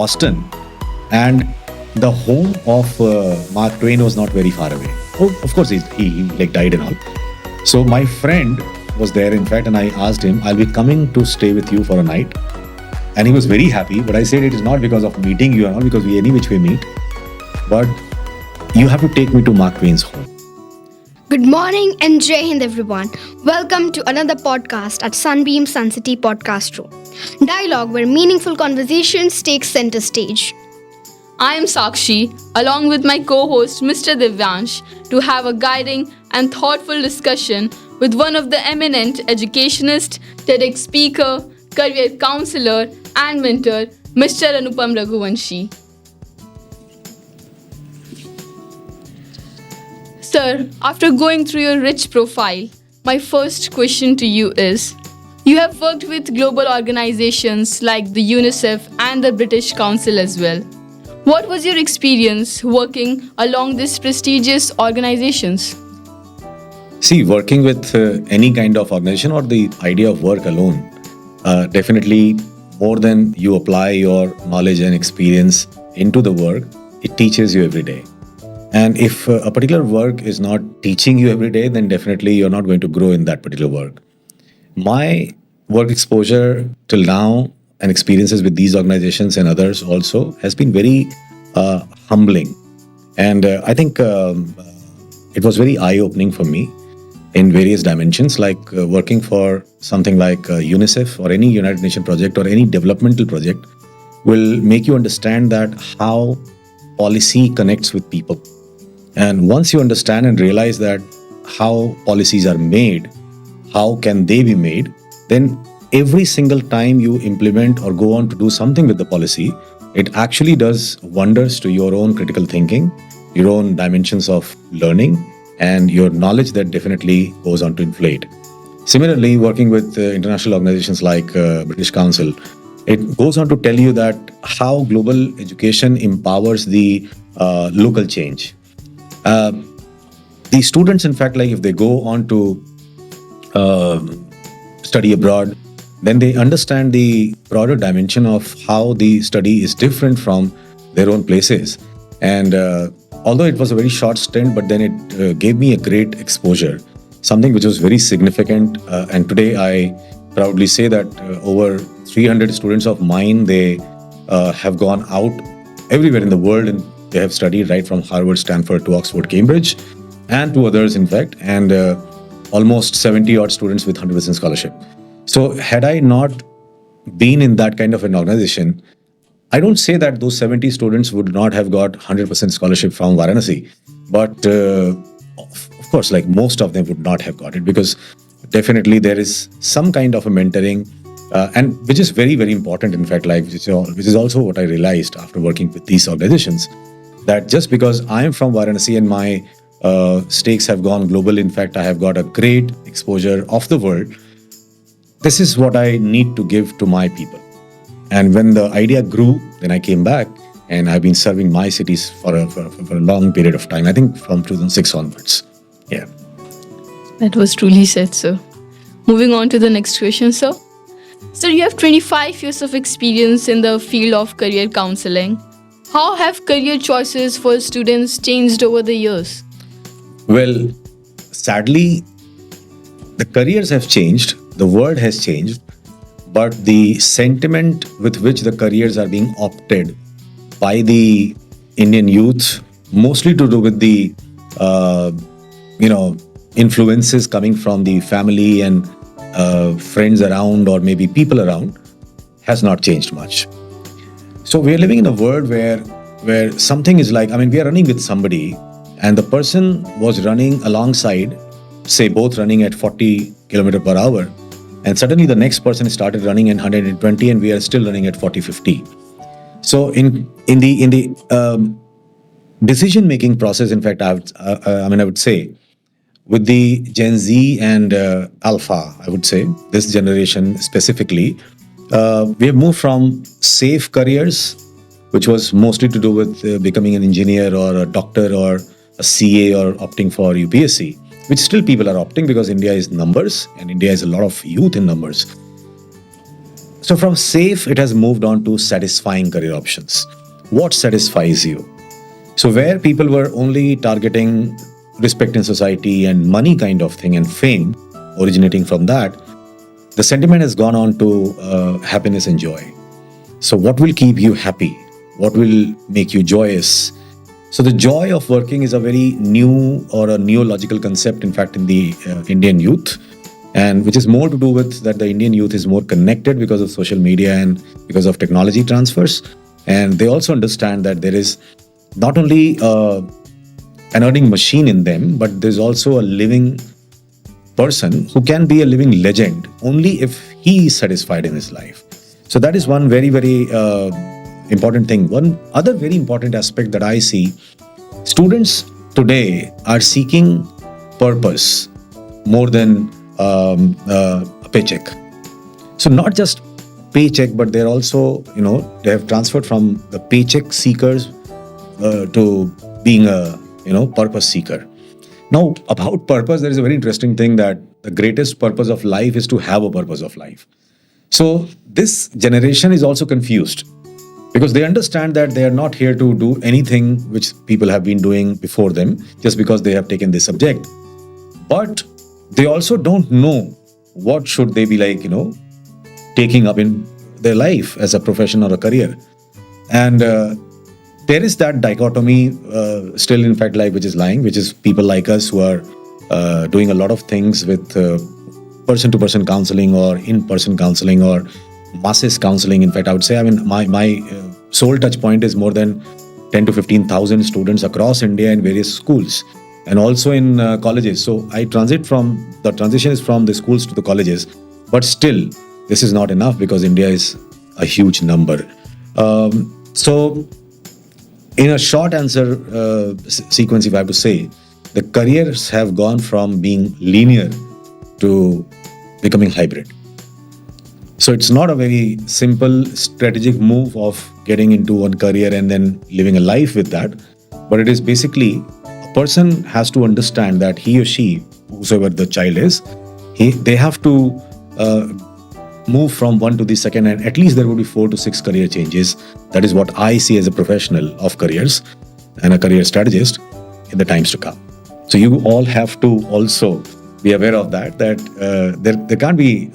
Boston, and the home of Mark Twain was not very far away. Oh, of course, he like died and all. So my friend was there, in fact, and I asked him, "I'll be coming to stay with you for a night," and he was very happy. But I said, "It is not because of meeting you, and not because we any which way meet, but you have to take me to Mark Twain's home." Good morning and Jai Hind everyone. Welcome to another podcast at Sunbeam Suncity podcast room. Dialogue where meaningful conversations take center stage. I am Sakshi, along with my co-host Mr. Divyansh, to have a guiding and thoughtful discussion with one of the eminent educationist, TEDx speaker, career counselor and mentor, Mr. Anupam Raghuvanshi. Sir, after going through your rich profile, my first question to you is, you have worked with global organizations like the UNICEF and the British Council as well. What was your experience working along these prestigious organizations? See, working with any kind of organization or the idea of work alone, definitely more than you apply your knowledge and experience into the work, it teaches you every day. And if a particular work is not teaching you every day, then definitely you're not going to grow in that particular work. My work exposure till now and experiences with these organizations and others also has been very humbling. And I think it was very eye-opening for me in various dimensions, like working for something like UNICEF or any United Nations project or any developmental project will make you understand that how policy connects with people. And once you understand and realize that how policies are made, how can they be made, then every single time you implement or go on to do something with the policy, it actually does wonders to your own critical thinking, your own dimensions of learning, and your knowledge that definitely goes on to inflate. Similarly, working with international organizations like British Council, it goes on to tell you that how global education empowers the local change. The students, in fact, like if they go on to study abroad, then they understand the broader dimension of how the study is different from their own places. And although it was a very short stint, but then it gave me a great exposure, something which was very significant. And today I proudly say that over 300 students of mine, they have gone out everywhere in the world, and they have studied right from Harvard, Stanford to Oxford, Cambridge, and to others, in fact, and almost 70 odd students with 100% scholarship. So had I not been in that kind of an organization, I don't say that those 70 students would not have got 100% scholarship from Varanasi, but of course, like most of them would not have got it, because definitely there is some kind of a mentoring, and which is very, very important, in fact, like which is also what I realized after working with these organizations, that just because I am from Varanasi and my stakes have gone global, in fact, I have got a great exposure of the world, this is what I need to give to my people. And when the idea grew, then I came back and I've been serving my cities for a long period of time, I think from 2006 onwards. Yeah. That was truly said, sir. Moving on to the next question, sir. Sir, you have 25 years of experience in the field of career counseling. How have career choices for students changed over the years? Well, sadly, the careers have changed, the world has changed, but the sentiment with which the careers are being opted by the Indian youth, mostly to do with the, influences coming from the family and friends around or maybe people around, has not changed much. So we are living in a world where something is like, we are running with somebody and the person was running alongside, say both running at 40 km per hour, and suddenly the next person started running at 120 and we are still running at 40-50. So in the decision-making process, in fact, I would say, with the Gen Z and Alpha, I would say, this generation specifically, we have moved from safe careers, which was mostly to do with becoming an engineer or a doctor or a CA or opting for UPSC, which still people are opting because India is numbers and India is a lot of youth in numbers. So from safe, it has moved on to satisfying career options. What satisfies you? So where people were only targeting respect in society and money kind of thing and fame originating from that, the sentiment has gone on to happiness and joy. So what will keep you happy? What will make you joyous? So the joy of working is a very new or a neological concept, in fact, in the Indian youth, and which is more to do with that the Indian youth is more connected because of social media and because of technology transfers. And they also understand that there is not only an earning machine in them, but there's also a living person who can be a living legend only if he is satisfied in his life. So that is one very, very important thing. One other very important aspect that I see, students today are seeking purpose more than a paycheck. So not just paycheck, but they're also, they have transferred from the paycheck seekers to being a, purpose seeker. Now, about purpose, there is a very interesting thing that the greatest purpose of life is to have a purpose of life. So this generation is also confused because they understand that they are not here to do anything which people have been doing before them just because they have taken this subject. But they also don't know what should they be like, taking up in their life as a profession or a career. And there is that dichotomy still, in fact, life which is lying, which is people like us who are doing a lot of things with person-to-person counseling or in-person counseling or masses counseling. In fact, I would say, my sole touch point is more than 10 to 15,000 students across India in various schools and also in colleges. So the transition is from the schools to the colleges, but still this is not enough because India is a huge number. So in a short answer sequence, if I have to say, the careers have gone from being linear to becoming hybrid. So it's not a very simple strategic move of getting into one career and then living a life with that, but it is basically a person has to understand that he or she, whosoever the child is, they have to move from one to the second, and at least there will be 4 to 6 career changes. That is what I see as a professional of careers and a career strategist in the times to come. So you all have to also be aware of that there can't be,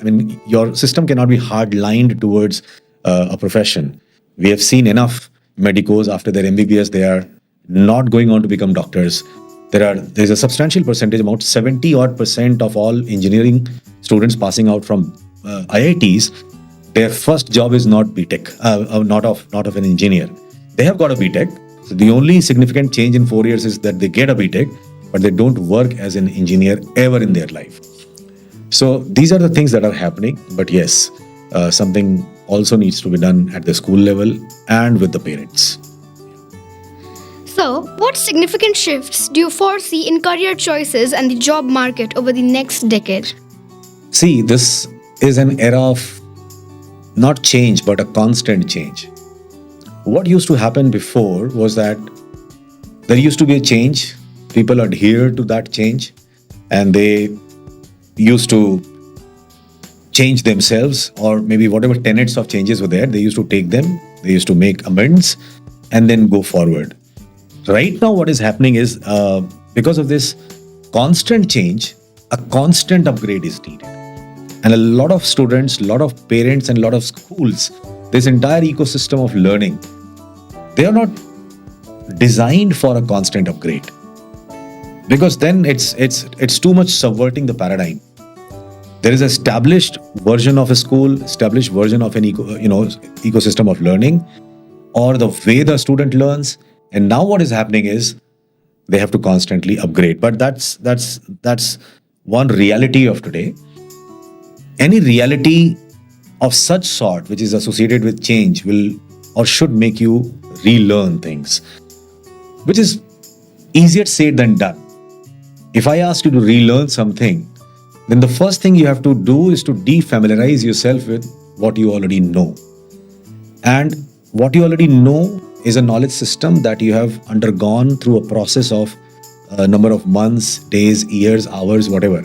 your system cannot be hard-lined towards a profession. We have seen enough medicos after their MBBS, they are not going on to become doctors. There's a substantial percentage, about 70% of all engineering students passing out from IITs, their first job is not BTech, not of an engineer. They have got a BTech. So the only significant change in 4 years is that they get a BTech, but they don't work as an engineer ever in their life. So these are the things that are happening. But yes, something also needs to be done at the school level and with the parents. So, what significant shifts do you foresee in career choices and the job market over the next decade? See, this is an era of not change, but a constant change. What used to happen before was that there used to be a change, people adhered to that change, and they used to change themselves, or maybe whatever tenets of changes were there, they used to take them, they used to make amends, and then go forward. Right now, what is happening is, because of this constant change, a constant upgrade is needed. And a lot of students, a lot of parents, and a lot of schools, this entire ecosystem of learning, they are not designed for a constant upgrade. Because then it's too much subverting the paradigm. There is an established version of a school, established version of an ecosystem of learning, or the way the student learns. And now what is happening is they have to constantly upgrade. But that's one reality of today. Any reality of such sort which is associated with change will or should make you relearn things, which is easier said than done. If I ask you to relearn something, then the first thing you have to do is to defamiliarize yourself with what you already know. And what you already know is a knowledge system that you have undergone through a process of a number of months, days, years, hours, whatever.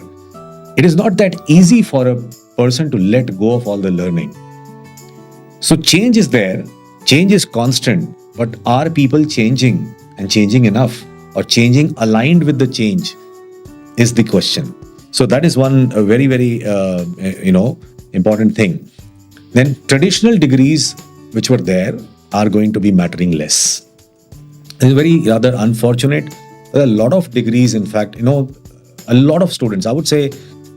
It is not that easy for a person to let go of all the learning. So change is there, change is constant, but are people changing and changing enough or changing aligned with the change is the question. So that is one very, very, important thing. Then traditional degrees which were there are going to be mattering less. It's very rather unfortunate. There are a lot of degrees, in fact, a lot of students, I would say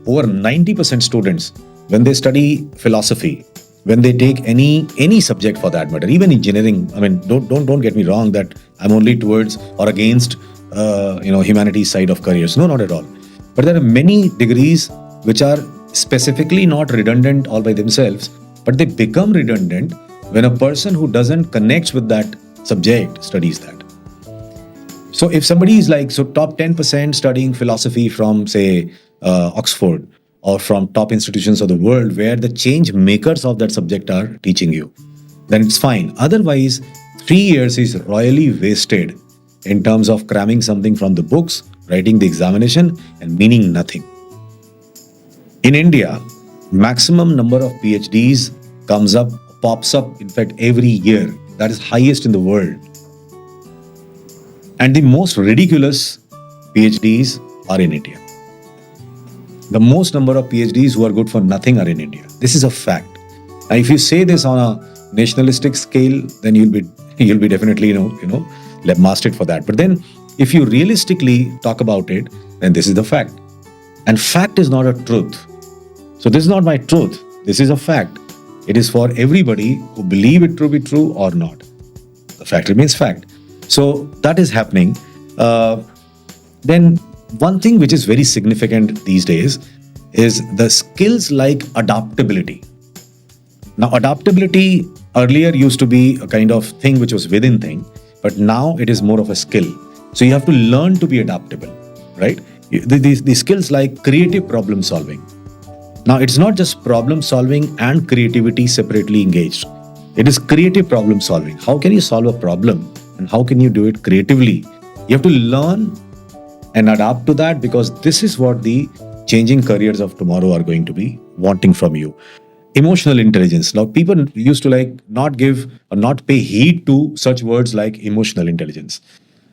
over 90% students, when they study philosophy, when they take any subject for that matter, even engineering, I mean, don't get me wrong that I'm only towards or against humanities side of careers. No, not at all. But there are many degrees which are specifically not redundant all by themselves, but they become redundant when a person who doesn't connect with that subject studies that. So if somebody is top 10% studying philosophy from, say, Oxford or from top institutions of the world where the change makers of that subject are teaching you, then it's fine. Otherwise, 3 years is royally wasted in terms of cramming something from the books, writing the examination, and meaning nothing. In India, maximum number of PhDs pops up, in fact, every year. That is highest in the world. And the most ridiculous PhDs are in India. The most number of PhDs who are good for nothing are in India. This is a fact. And if you say this on a nationalistic scale, then you'll be definitely mastered for that. But then if you realistically talk about it, then this is the fact. And fact is not a truth. So this is not my truth. This is a fact. It is for everybody who believe it to be true or not. The fact remains fact. So that is happening. Then one thing which is very significant these days is the skills like adaptability. Now, adaptability earlier used to be a kind of thing which was within thing, but now it is more of a skill. So you have to learn to be adaptable, right? The skills like creative problem solving. Now, it's not just problem solving and creativity separately engaged. It is creative problem solving. How can you solve a problem and how can you do it creatively? You have to learn and adapt to that because this is what the changing careers of tomorrow are going to be wanting from you. Emotional intelligence. Now, people used to not give or not pay heed to such words like emotional intelligence.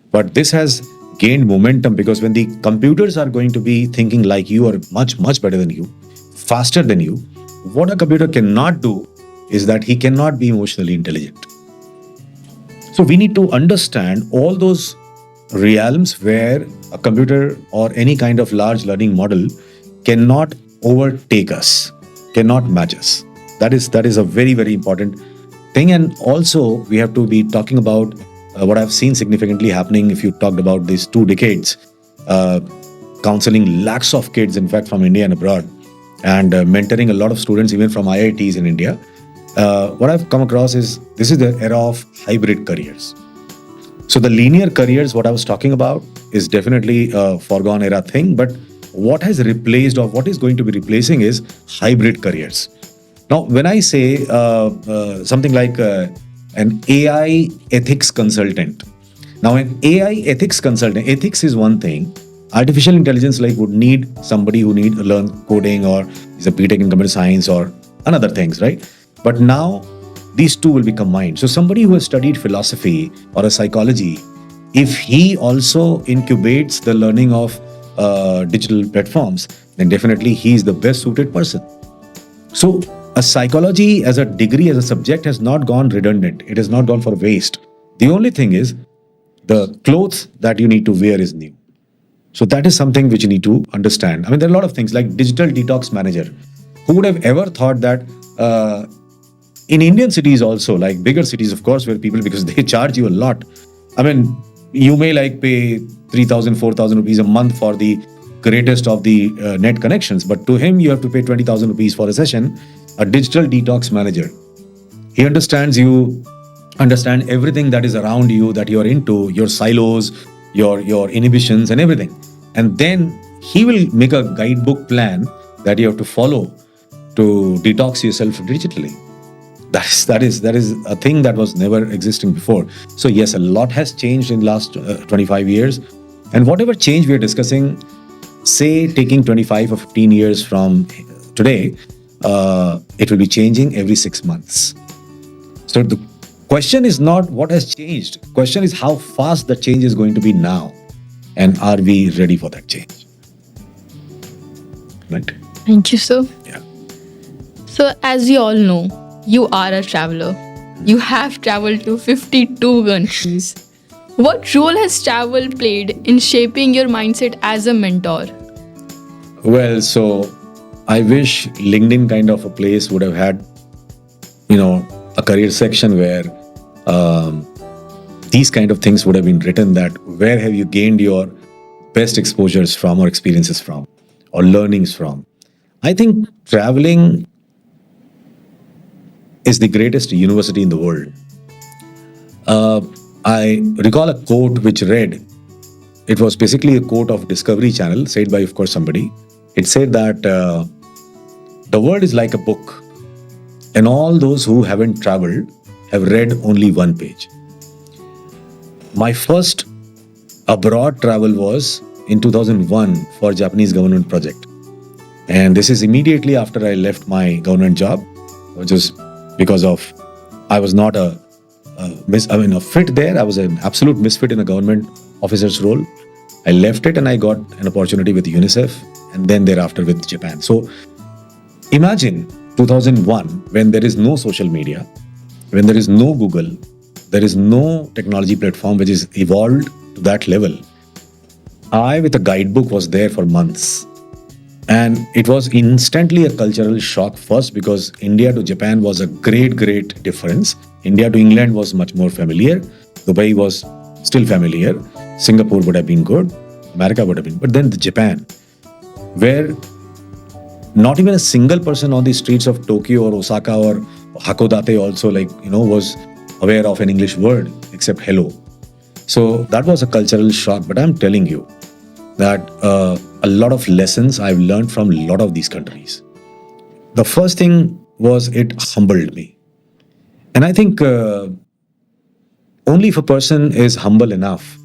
But this has gained momentum because when the computers are going to be thinking like you or much, much better than you, faster than you, what a computer cannot do is that he cannot be emotionally intelligent. So we need to understand all those realms where a computer or any kind of large learning model cannot overtake us, cannot match us. That is a very, very important thing. And also we have to be talking about what I've seen significantly happening if you talked about these 2 decades, counseling lakhs of kids, in fact, from India and abroad, and mentoring a lot of students even from IITs in India. What I've come across is this is the era of hybrid careers. So the linear careers, what I was talking about, is definitely a foregone era thing. But what has replaced or what is going to be replacing is hybrid careers. Now, when I say something like an AI ethics consultant. Now, an AI ethics consultant, ethics is one thing. Artificial intelligence would need somebody who need to learn coding or is a BTech in computer science or another things, right? But now these two will be combined. So somebody who has studied philosophy or a psychology, if he also incubates the learning of digital platforms, then definitely he is the best suited person. So a psychology as a degree, as a subject has not gone redundant. It has not gone for waste. The only thing is the clothes that you need to wear is new. So that is something which you need to understand. I mean, there are a lot of things like digital detox manager. Who would have ever thought that in Indian cities also, like bigger cities, of course, where people, because they charge you a lot. I mean, you may pay 3,000, 4,000 rupees a month for the greatest of the net connections. But to him, you have to pay 20,000 rupees for a session. A digital detox manager. He understands you, understand everything that is around you, that you're into, your silos, your inhibitions and everything. And then he will make a guidebook plan that you have to follow to detox yourself digitally. That is a thing that was never existing before. So yes, a lot has changed in the last 25 years. And whatever change we are discussing, say taking 25 or 15 years from today, it will be changing every 6 months. So the question is not what has changed. Question is how fast the change is going to be now, and are we ready for that change? Right? Thank you, sir. Yeah. So, as we all know, you are a traveler. You have traveled to 52 countries. What role has travel played in shaping your mindset as a mentor? Well, so I wish LinkedIn kind of a place would have had, a career section where these kind of things would have been written, that where have you gained your best exposures from or experiences from or learnings from. I think traveling is the greatest university in the world. I recall a quote which read, it was basically a quote of Discovery Channel, said by, of course, somebody. It said that the world is like a book, and all those who haven't traveled have read only one page. My first abroad travel was in 2001 for Japanese government project. And this is immediately after I left my government job, which is because of I was not a fit there. I was an absolute misfit in a government officer's role. I left it and I got an opportunity with UNICEF and then thereafter with Japan. So imagine 2001, when there is no social media, when there is no Google, there is no technology platform which is evolved to that level. I, with a guidebook, was there for months. And it was instantly a cultural shock first, because India to Japan was a great, great difference. India to England was much more familiar. Dubai was still familiar. Singapore would have been good. America would have been. But then the Japan, where not even a single person on the streets of Tokyo or Osaka or Hakodate also was aware of an English word except hello. So that was a cultural shock. But I'm telling you that a lot of lessons I've learned from a lot of these countries. The first thing was it humbled me. And I think only if a person is humble enough,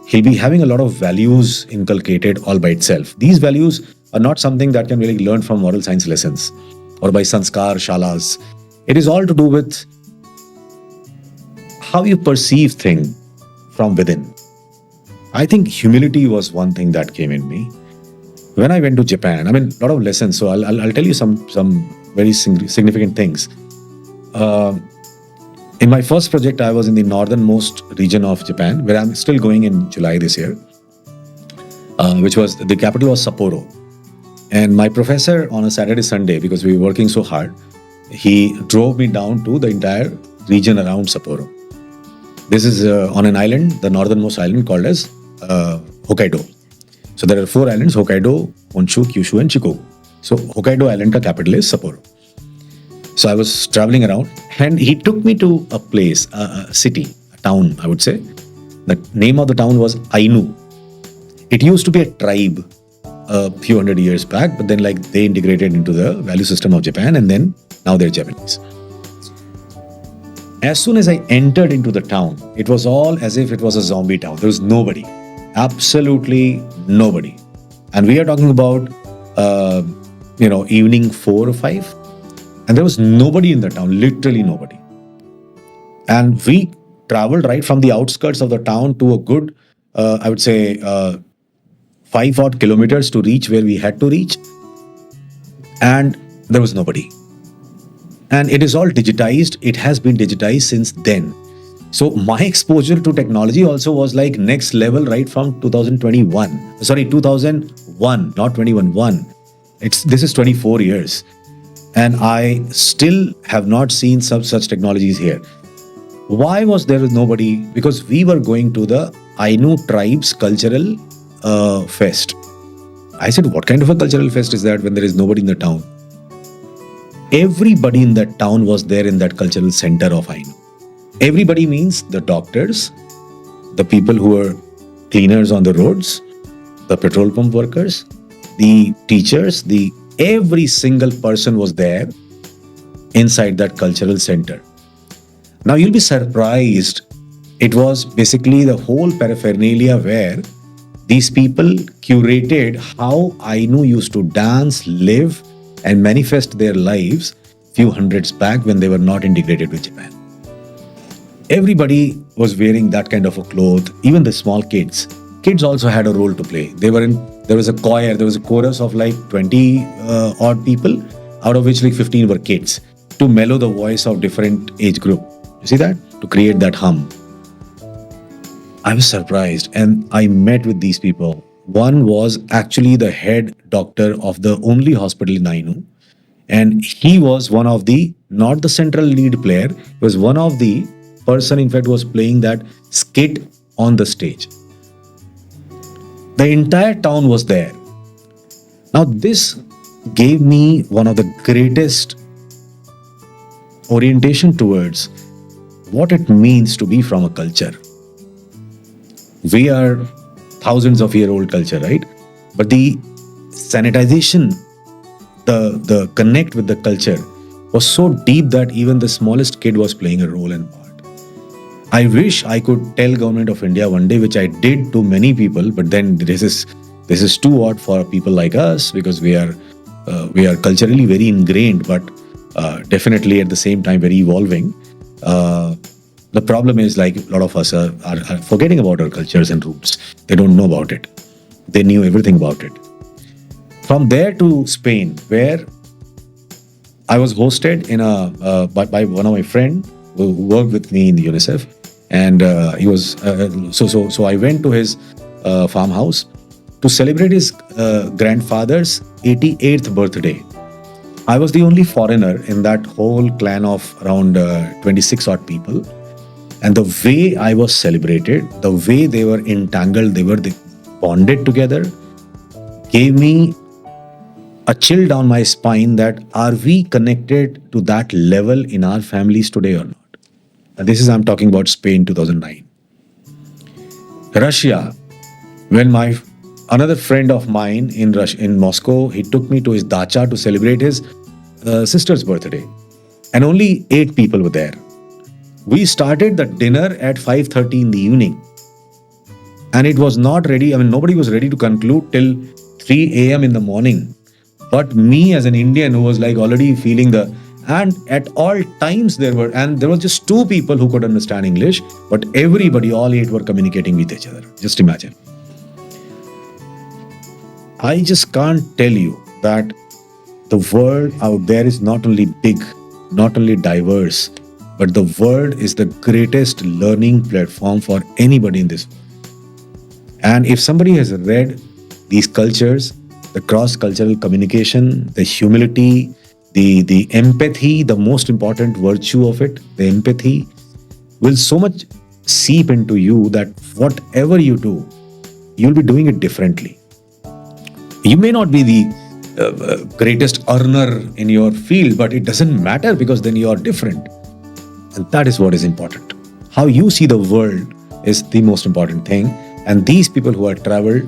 he'll be having a lot of values inculcated all by itself. These values are not something that can really learn from moral science lessons or by sanskar shalas. It is all to do with how you perceive things from within. I think humility was one thing that came in me. When I went to Japan, a lot of lessons. So I'll tell you some very significant things. In my first project, I was in the northernmost region of Japan, where I'm still going in July this year, which was, the capital was Sapporo. And my professor on a Saturday, Sunday, because we were working so hard, he drove me down to the entire region around Sapporo. This is on an island, the northernmost island, called as Hokkaido. So there are 4 islands: Hokkaido, Honshu, Kyushu, and Shikoku. So Hokkaido island, the capital is Sapporo. So I was traveling around, and he took me to a place, a city, a town, I would say. The name of the town was Ainu. It used to be a tribe a few hundred years back, but then they integrated into the value system of Japan, and then now they're Japanese. As soon as I entered into the town, it was all as if it was a zombie town. There was nobody, absolutely nobody. And we are talking about, evening 4 or 5. And there was nobody in the town, literally nobody. And we traveled right from the outskirts of the town to a good, 5 odd kilometers to reach where we had to reach. And there was nobody. And it is all digitized. It has been digitized since then. So my exposure to technology also was next level right from 2021. Sorry, 2001, not 21. This is 24 years. And I still have not seen such technologies here. Why was there nobody? Because we were going to the Ainu tribe's cultural fest. I said, what kind of a cultural fest is that when there is nobody in the town? Everybody in that town was there in that cultural center of Ainu. Everybody means the doctors, the people who are cleaners on the roads, the petrol pump workers, the teachers, every single person was there inside that cultural center. Now you'll be surprised. It was basically the whole paraphernalia where these people curated how Ainu used to dance, live, and manifest their lives few hundreds back when they were not integrated with Japan. everybody was wearing that kind of a cloth. Even the small kids. Kids also had a role to play. There was a choir, there was a chorus of like 20 odd people, out of which like 15 were kids, to mellow the voice of different age group. You see that? To create that hum. I was surprised, and I met with these people. One was actually the head doctor of the only hospital in Ainu, and he was one of the, not the central lead player, he was one of the person, in fact, was playing that skit on the stage. The entire town was there. Now, this gave me one of the greatest orientation towards what it means to be from a culture. We are thousands of year old culture, right? But the sanitization, the connect with the culture was so deep that even the smallest kid was playing a role and part. I wish I could tell Government of India one day, which I did to many people, but then this is too odd for people like us, because we are culturally very ingrained, but definitely at the same time very evolving. The problem is, like, a lot of us are forgetting about our cultures and roots. They don't know about it. They knew everything about it. From there to Spain, where I was hosted in by one of my friend who worked with me in the UNICEF, and he was so I went to his farmhouse to celebrate his grandfather's 88th birthday. I was the only foreigner in that whole clan of around 26 odd people. And the way I was celebrated, the way they were entangled, they bonded together, gave me a chill down my spine that are we connected to that level in our families today or not? And I'm talking about Spain 2009. Russia, when another friend of mine in Moscow, he took me to his dacha to celebrate his sister's birthday. And only 8 people were there. We started the dinner at 5:30 in the evening. And it was not ready. I mean, nobody was ready to conclude till 3 a.m. in the morning. But me as an Indian who was like already feeling and at all times there were just 2 people who could understand English, but everybody, all 8 were communicating with each other. Just imagine. I just can't tell you that the world out there is not only big, not only diverse, but the world is the greatest learning platform for anybody in this world. And if somebody has read these cultures, the cross-cultural communication, the humility, the empathy, the most important virtue of it, the empathy, will so much seep into you that whatever you do, you'll be doing it differently. You may not be the greatest earner in your field, but it doesn't matter, because then you are different. And that is what is important. How you see the world is the most important thing. And these people who are traveled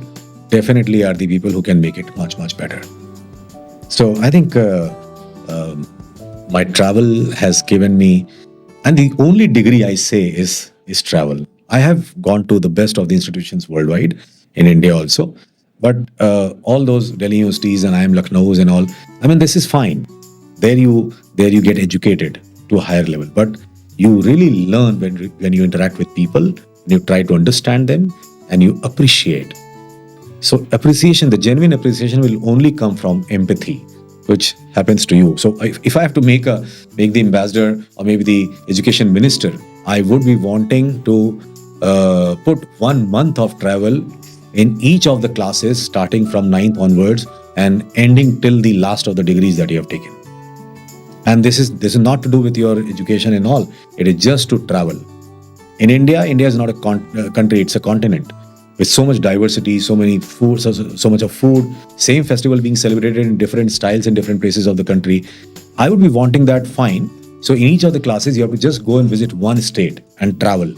definitely are the people who can make it much, much better. So I think my travel has given me, and the only degree I say is travel. I have gone to the best of the institutions worldwide, in India also. But all those Delhi universities and IIM Lucknow's and all, I mean, this is fine. There you get educated to a higher level. But you really learn when you interact with people, when you try to understand them, and you appreciate. So appreciation, the genuine appreciation will only come from empathy, which happens to you. So if I have to make the ambassador or maybe the education minister, I would be wanting to put 1 month of travel in each of the classes, starting from 9th onwards and ending till the last of the degrees that you have taken. And this is not to do with your education and all. It is just to travel. In India is not a country, it's a continent with so much diversity, so many foods, so much of food, same festival being celebrated in different styles in different places of the country. I would be wanting that, fine. So in each of the classes, you have to just go and visit one state and travel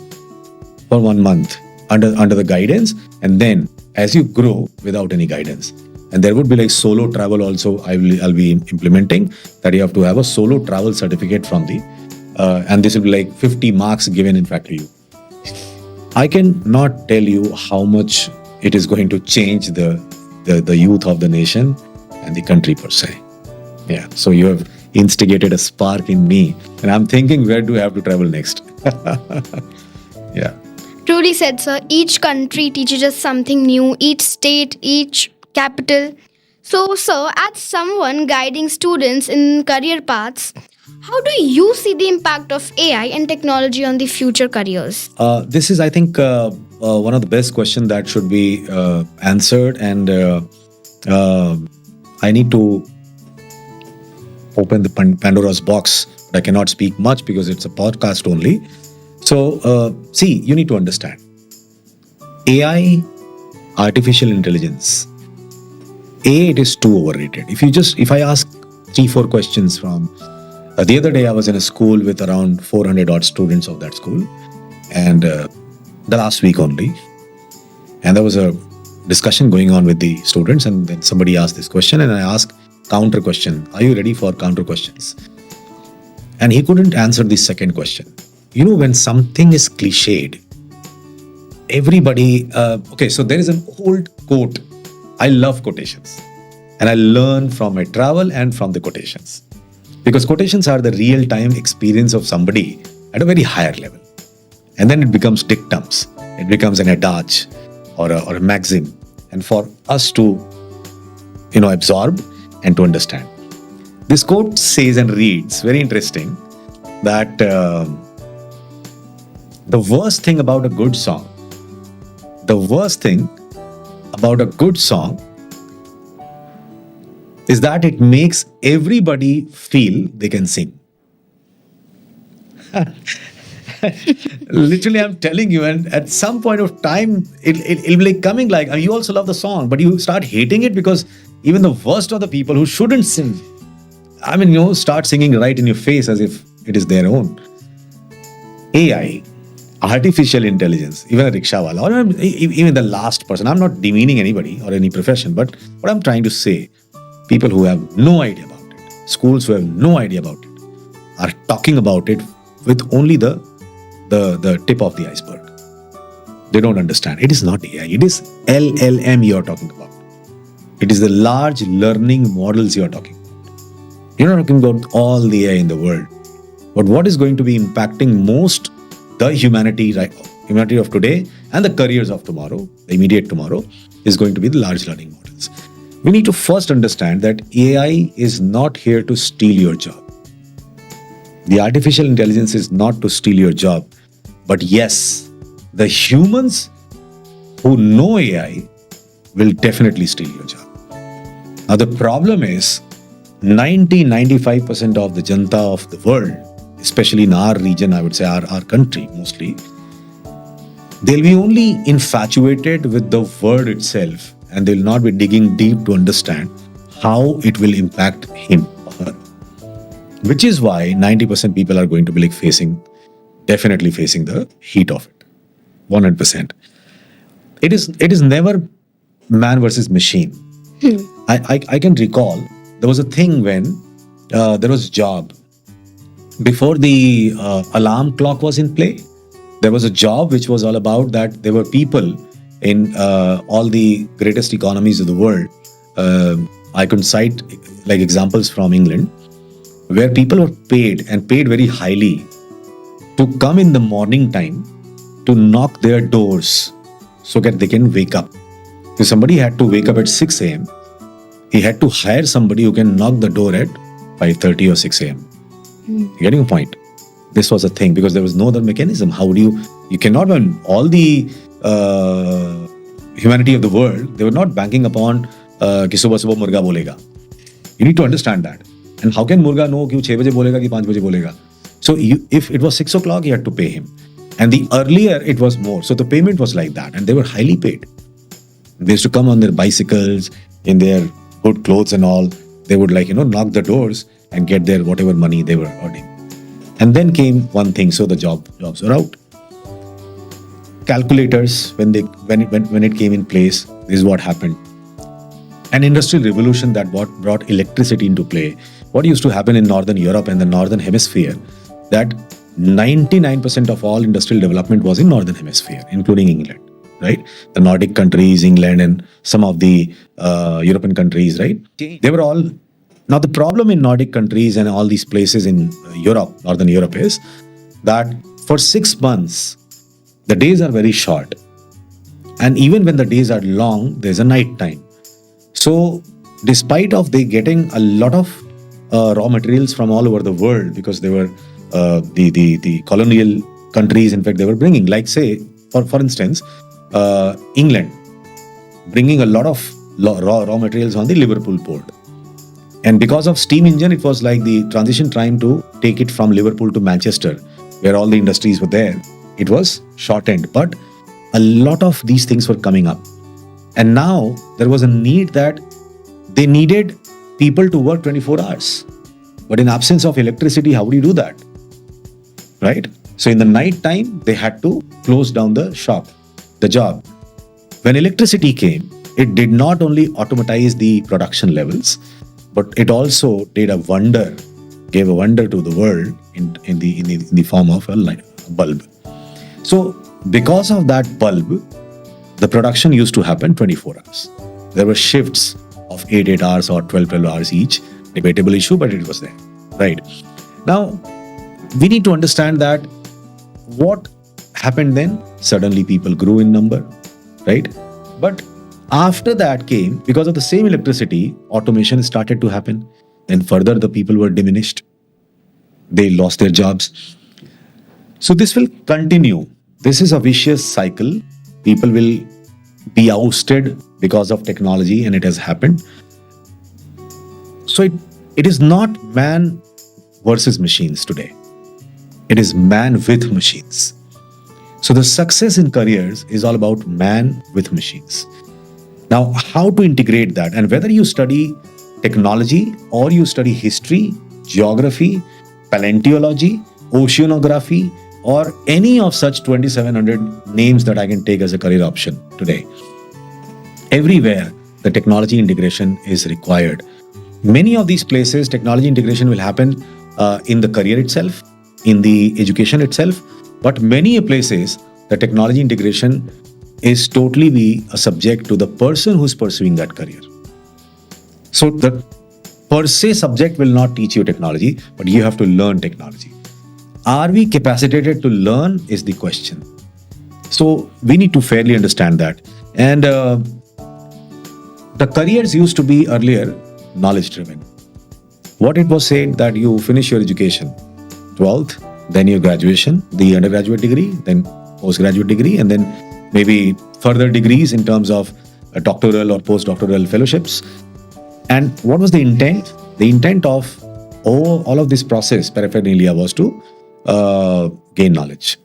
for 1 month under the guidance, and then as you grow without any guidance. And there would be like solo travel also I'll be implementing, that you have to have a solo travel certificate from and this will be like 50 marks given in fact to you. I can not tell you how much it is going to change the youth of the nation and the country per se. Yeah. So you instigated a spark in me. And I'm thinking, where do I have to travel next? Yeah. Truly said, sir. Each country teaches us something new, each state, each capital. So, sir, as someone guiding students in career paths, how do you see the impact of AI and technology on the future careers? This is, I think, one of the best questions that should be answered. And I need to open the Pandora's box. But I cannot speak much because it's a podcast only. So, see, you need to understand. AI, artificial intelligence, it is too overrated. If I ask 3-4 questions from the other day, I was in a school with around 400 odd students of that school, and the last week only, and there was a discussion going on with the students, and then somebody asked this question, and I asked counter question. Are you ready for counter questions? And he couldn't answer the second question. You know, when something is cliched, everybody, okay, so there is an old quote. I love quotations, and I learn from my travel and from the quotations, because quotations are the real-time experience of somebody at a very higher level. And then it becomes dictums. It becomes an adage or a maxim, and for us to, absorb and to understand. This quote says and reads, very interesting, that the worst thing about a good song is that it makes everybody feel they can sing. Literally, I'm telling you, and at some point of time, it'll be coming like, you also love the song, but you start hating it because even the worst of the people who shouldn't sing, start singing right in your face as if it is their own. AI, artificial intelligence, even a rickshawala, or even the last person. I'm not demeaning anybody or any profession, but what I'm trying to say, people who have no idea about it, schools who have no idea about it, are talking about it with only the tip of the iceberg. They don't understand. It is not AI. It is LLM you're talking about. It is the large learning models you're talking about. You're not talking about all the AI in the world. But what is going to be impacting most the humanity of today and the careers of tomorrow, the immediate tomorrow, is going to be the large learning models. We need to first understand that AI is not here to steal your job. The artificial intelligence is not to steal your job. But yes, the humans who know AI will definitely steal your job. Now the problem is 95% of the Janta of the world, especially in our region, I would say our country mostly, they'll be only infatuated with the word itself, and they'll not be digging deep to understand how it will impact him or her. Which is why 90% people are going to be definitely facing the heat of it. 100%. It is never man versus machine. I can recall there was a thing when there was a job. Before the alarm clock was in play, there was a job which was all about that there were people in all the greatest economies of the world. I could cite examples from England, where people were paid very highly to come in the morning time to knock their doors so that they can wake up. If somebody had to wake up at 6 a.m., he had to hire somebody who can knock the door at 5:30 or 6 a.m. You're getting a point? This was a thing because there was no other mechanism. How would you cannot, when all the humanity of the world, they were not banking upon कि सुबह सुबह मुर्गा बोलेगा. You need to understand that. And how can Murga know कि वो 6 बजे बोलेगा कि 5 बजे बोलेगा? So if it was 6 o'clock, you had to pay him. And the earlier it was more. So the payment was like that. And they were highly paid. They used to come on their bicycles, in their good clothes and all. They would knock the doors and get their whatever money they were earning. And then came one thing. So the jobs were out. Calculators, when it came in place, this is what happened. An industrial revolution that brought electricity into play. What used to happen in Northern Europe and the Northern Hemisphere, that 99% of all industrial development was in Northern Hemisphere, including England, right? The Nordic countries, England, and some of the European countries, right? They were all Now, the problem in Nordic countries and all these places in Europe, Northern Europe, is that for 6 months, the days are very short. And even when the days are long, there's a night time. So, despite of they getting a lot of raw materials from all over the world, because they were the colonial countries, in fact, they were bringing, like say, for instance, England, bringing a lot of raw materials on the Liverpool port. And because of steam engine, it was like the transition time to take it from Liverpool to Manchester, where all the industries were there. It was shortened, but a lot of these things were coming up. And now there was a need that they needed people to work 24 hours. But in absence of electricity, how would you do that? Right? So in the night time, they had to close down the shop, the job. When electricity came, it did not only automatize the production levels, but it also did a wonder, gave a wonder to the world in the form of a bulb. So because of that bulb, the production used to happen 24 hours. There were shifts of 8 hours or 12 hours each. Debatable issue, but it was there. Right. Now, we need to understand that what happened then, suddenly people grew in number, right? But after that came, because of the same electricity, automation started to happen. Then further, the people were diminished. They lost their jobs. So this will continue. This is a vicious cycle. People will be ousted because of technology, and it has happened. So it is not man versus machines today. It is man with machines. So the success in careers is all about man with machines. Now, how to integrate that? And whether you study technology or you study history, geography, paleontology, oceanography, or any of such 2,700 names that I can take as a career option today, everywhere the technology integration is required. Many of these places, technology integration will happen in the career itself, in the education itself, but many places, the technology integration is totally be a subject to the person who's pursuing that career. So the per se subject will not teach you technology, but you have to learn technology. Are we capacitated to learn is the question. So we need to fairly understand that. And the careers used to be earlier knowledge driven. What it was said that you finish your education, 12th, then your graduation, the undergraduate degree, then postgraduate degree, and then maybe further degrees in terms of doctoral or postdoctoral fellowships. And what was the intent? The intent of all of this process, paraphernalia, was to gain knowledge.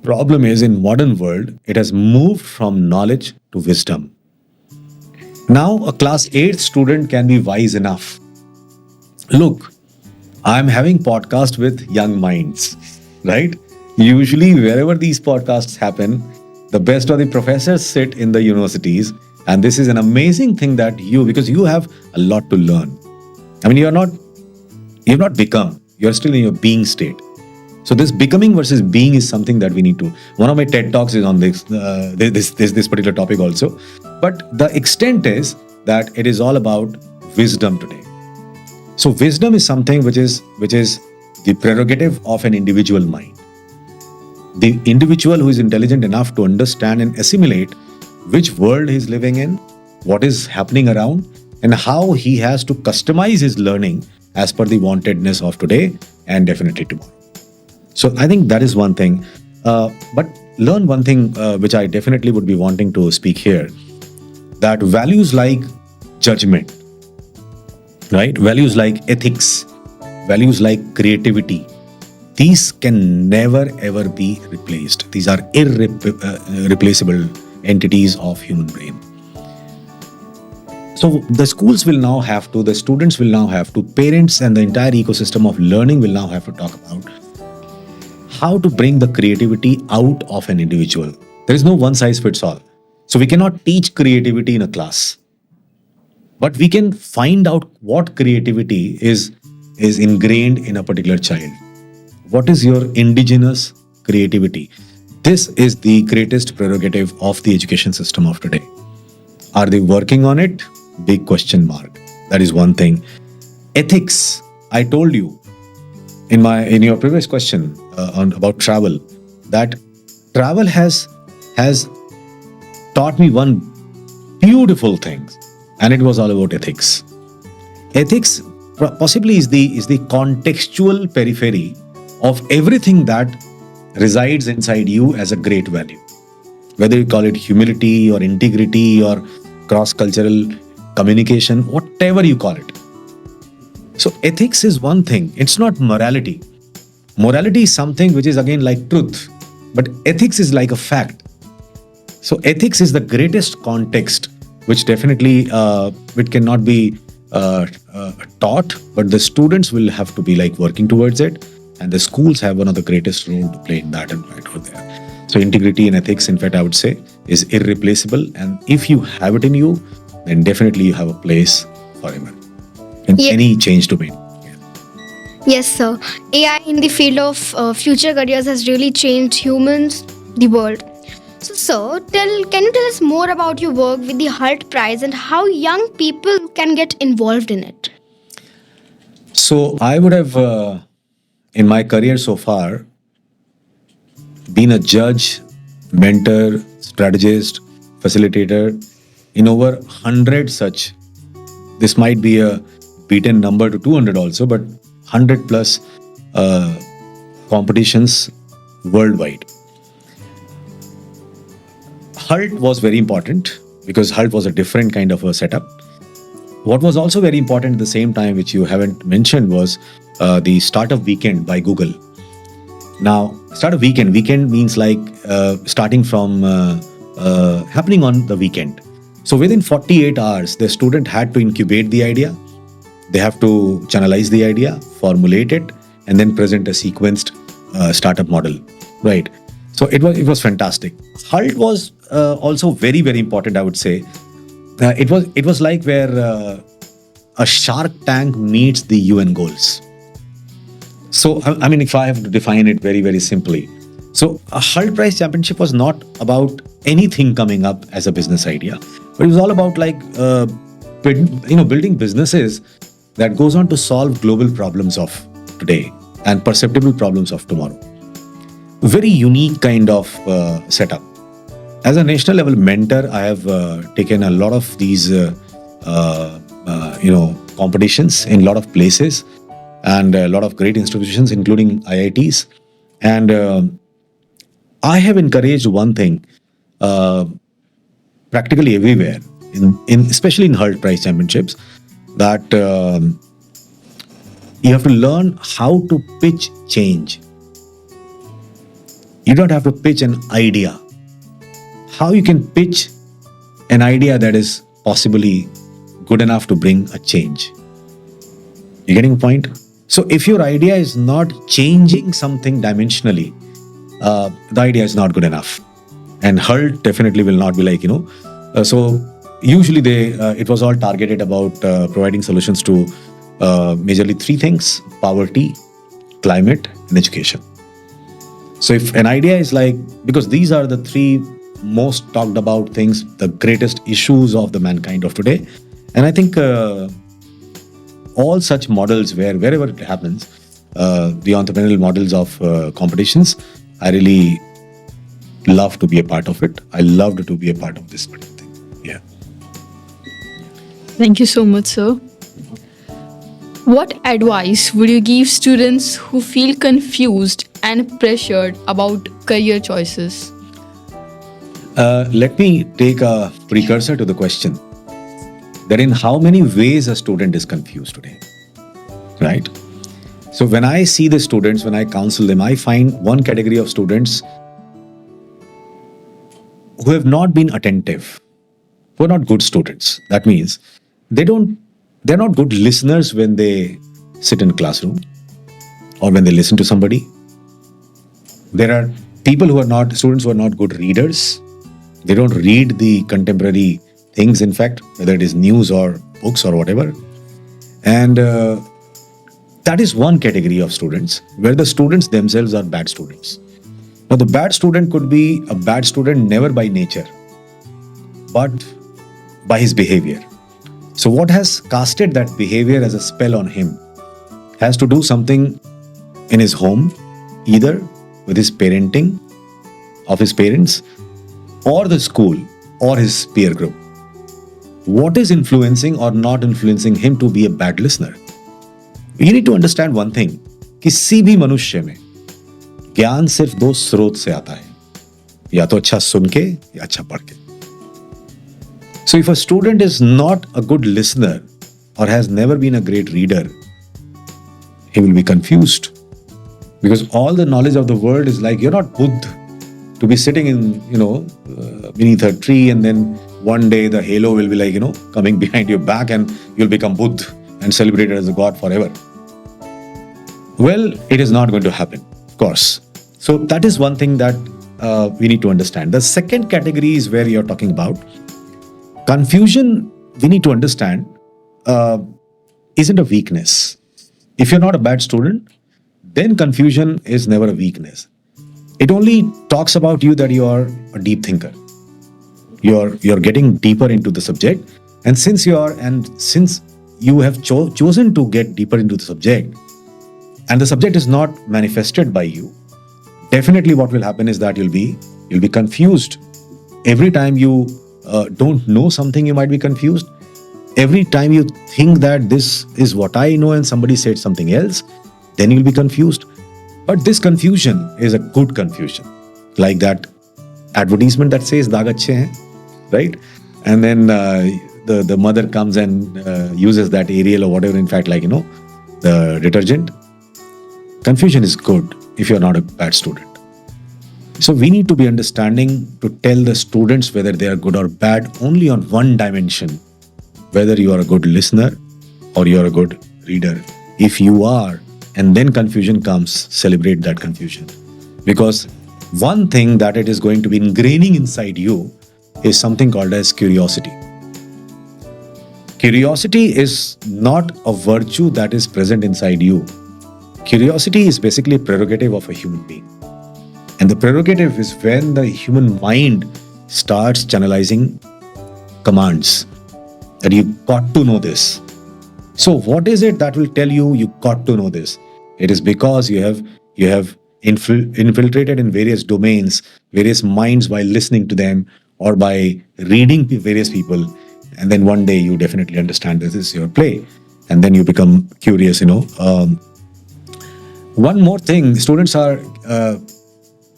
Problem is, in modern world, it has moved from knowledge to wisdom. Now, a class 8th student can be wise enough. Look, I'm having podcasts with young minds, right? Usually, wherever these podcasts happen, the best of the professors sit in the universities. And this is an amazing thing that because you have a lot to learn. I mean, you've not become, you're still in your being state. So this becoming versus being is something that we need to. One of my TED Talks is on this particular topic also. But the extent is that it is all about wisdom today. So wisdom is something which is the prerogative of an individual mind. The individual who is intelligent enough to understand and assimilate which world he is living in, what is happening around, and how he has to customize his learning as per the wantedness of today and definitely tomorrow. So I think that is one thing. But learn one thing which I definitely would be wanting to speak here, that values like judgment, right? Values like ethics, values like creativity, these can never ever be replaced. These are irreplaceable entities of human brain. So the schools will now have to, the students will now have to, parents and the entire ecosystem of learning will now have to talk about how to bring the creativity out of an individual. There is no one size fits all. So we cannot teach creativity in a class, but we can find out what creativity is ingrained in a particular child. What is your indigenous creativity? This is the greatest prerogative of the education system of today. Are they working on it? Big question mark. That is one thing. Ethics. I told you in your previous question on about travel that travel has taught me one beautiful thing, and it was all about ethics. Ethics possibly is the contextual periphery of everything that resides inside you as a great value. Whether you call it humility or integrity or cross-cultural communication, whatever you call it. So ethics is one thing. It's not morality. Morality is something which is again like truth, but ethics is like a fact. So ethics is the greatest context, which definitely it cannot be taught, but the students will have to be like working towards it, and the schools have one of the greatest role to play in that and right over there. So integrity and ethics, in fact, I would say, is irreplaceable, and if you have it in you, then definitely you have a place forever in any change domain. Yes, sir. AI in the field of future careers has really changed humans, the world. So, sir, can you tell us more about your work with the Hult Prize and how young people can get involved in it? So I would have, in my career so far, been a judge, mentor, strategist, facilitator in over 100 such. This might be a beaten number to 200 also, but 100 plus competitions worldwide. Hult was very important because Hult was a different kind of a setup. What was also very important at the same time, which you haven't mentioned, was the Startup Weekend by Google. Now, Startup Weekend means like starting from happening on the weekend. So within 48 hours, the student had to incubate the idea. They have to channelize the idea, formulate it, and then present a sequenced startup model. Right. So it was fantastic. Hult was also very, very important, I would say. It was like where a Shark Tank meets the UN goals. So I mean, if I have to define it very, very simply, so a Hult Prize Championship was not about anything coming up as a business idea, but it was all about like building businesses that goes on to solve global problems of today and perceptible problems of tomorrow. Very unique kind of setup. As a national level mentor, I have taken a lot of these competitions in a lot of places and a lot of great institutions, including IITs. And I have encouraged one thing practically everywhere, especially in Hult Prize Championships, that you have to learn how to pitch change. You don't have to pitch an idea. How you can pitch an idea that is possibly good enough to bring a change. You getting the point? So if your idea is not changing something dimensionally, the idea is not good enough. And Hult definitely will not be like, so usually it was all targeted about providing solutions to majorly three things: poverty, climate, and education. So if an idea is like, because these are the three most talked about things, the greatest issues of the mankind of today. And I think all such models, wherever it happens, the entrepreneurial models of competitions, I really love to be a part of it. I loved to be a part of this particular thing. Yeah. Thank you so much, sir. What advice would you give students who feel confused and pressured about career choices? Let me take a precursor to the question. That in how many ways a student is confused today, right? So when I see the students, when I counsel them, I find one category of students who have not been attentive, who are not good students. That means they're not good listeners when they sit in a classroom or when they listen to somebody. There are students who are not good readers. They don't read the contemporary things, in fact, whether it is news or books or whatever. And that is one category of students where the students themselves are bad students. Now, the bad student could be a bad student never by nature, but by his behavior. So what has casted that behavior as a spell on him has to do something in his home, either with his parenting of his parents, or the school, or his peer group. What is influencing or not influencing him to be a bad listener? You need to understand one thing, किसी भी मनुष्य में ज्ञान सिर्फ दो स्रोत से आता है, या तो अच्छा सुन के या अच्छा पढ़ के. So if a student is not a good listener or has never been a great reader, he will be confused. Because all the knowledge of the world is like, you're not Buddha to be sitting in, beneath a tree, and then one day the halo will be like, coming behind your back and you'll become Buddha and celebrated as a god forever. Well, it is not going to happen, of course. So that is one thing that we need to understand. The second category is where you're talking about. Confusion, we need to understand, isn't a weakness. If you're not a bad student, then confusion is never a weakness. It only talks about you that you're a deep thinker. You're getting deeper into the subject, and since you have chosen to get deeper into the subject, and the subject is not manifested by you, definitely what will happen is that you'll be confused. Every time you don't know something, you might be confused. Every time you think that this is what I know and somebody said something else, then you'll be confused. But this confusion is a good confusion. Like that advertisement that says daag achhe hain, right? And then the mother comes and uses that Ariel or whatever, in fact, the detergent. Confusion is good if you're not a bad student. So we need to be understanding to tell the students whether they are good or bad only on one dimension, whether you are a good listener or you are a good reader. If you are, and then confusion comes, celebrate that confusion. Because one thing that it is going to be ingraining inside you is something called as curiosity. Curiosity is not a virtue that is present inside you. Curiosity is basically a prerogative of a human being. And the prerogative is when the human mind starts channelizing commands that you got to know this. So what is it that will tell you got to know this? It is because you have infiltrated in various domains, various minds while listening to them or by reading various people. And then one day you definitely understand this is your play. And then you become curious, One more thing, students are,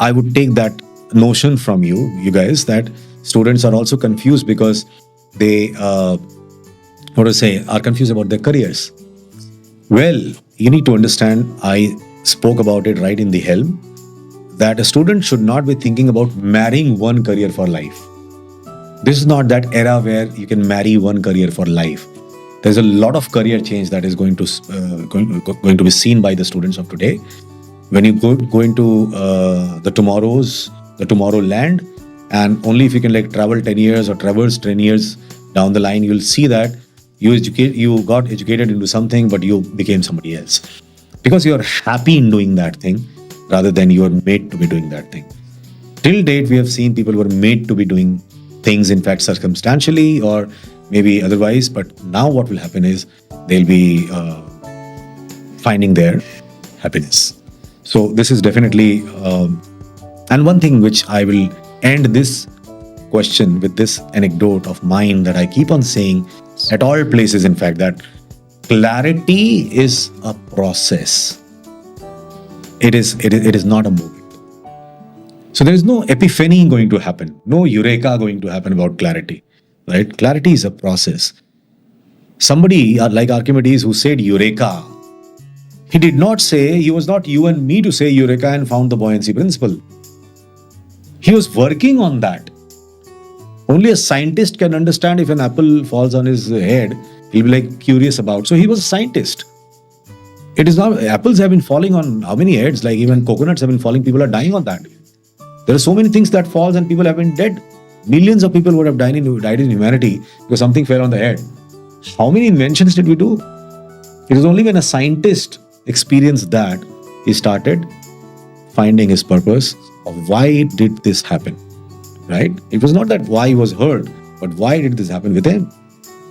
I would take that notion from you guys, that students are also confused because they, are confused about their careers. Well, you need to understand, I spoke about it right in the helm, that a student should not be thinking about marrying one career for life. This is not that era where you can marry one career for life. There's a lot of career change that is going to be seen by the students of today. When you go into the tomorrowland, and only if you can travel 10 years or traverse 10 years down the line, you'll see that you got educated into something, but you became somebody else. Because you're happy in doing that thing rather than you are made to be doing that thing. Till date, we have seen people who are made to be doing things, in fact, circumstantially or maybe otherwise. But now what will happen is they'll be finding their happiness. So this is definitely, and one thing which I will end this question with this anecdote of mine that I keep on saying at all places, in fact, that clarity is a process. It is not a movement. So there is no epiphany going to happen, no eureka going to happen about clarity, right? Clarity is a process. Somebody like Archimedes who said eureka, he did not say, he was not you and me to say eureka and found the buoyancy principle. He was working on that. Only a scientist can understand if an apple falls on his head, he'll be curious about. So he was a scientist. It is not, apples have been falling on how many heads? Even coconuts have been falling, people are dying on that. There are so many things that falls and people have been dead. Millions of people would have died in humanity because something fell on the head. How many inventions did we do? It is only when a scientist experienced that he started finding his purpose of why did this happen, right? It was not that why he was hurt, but why did this happen with him?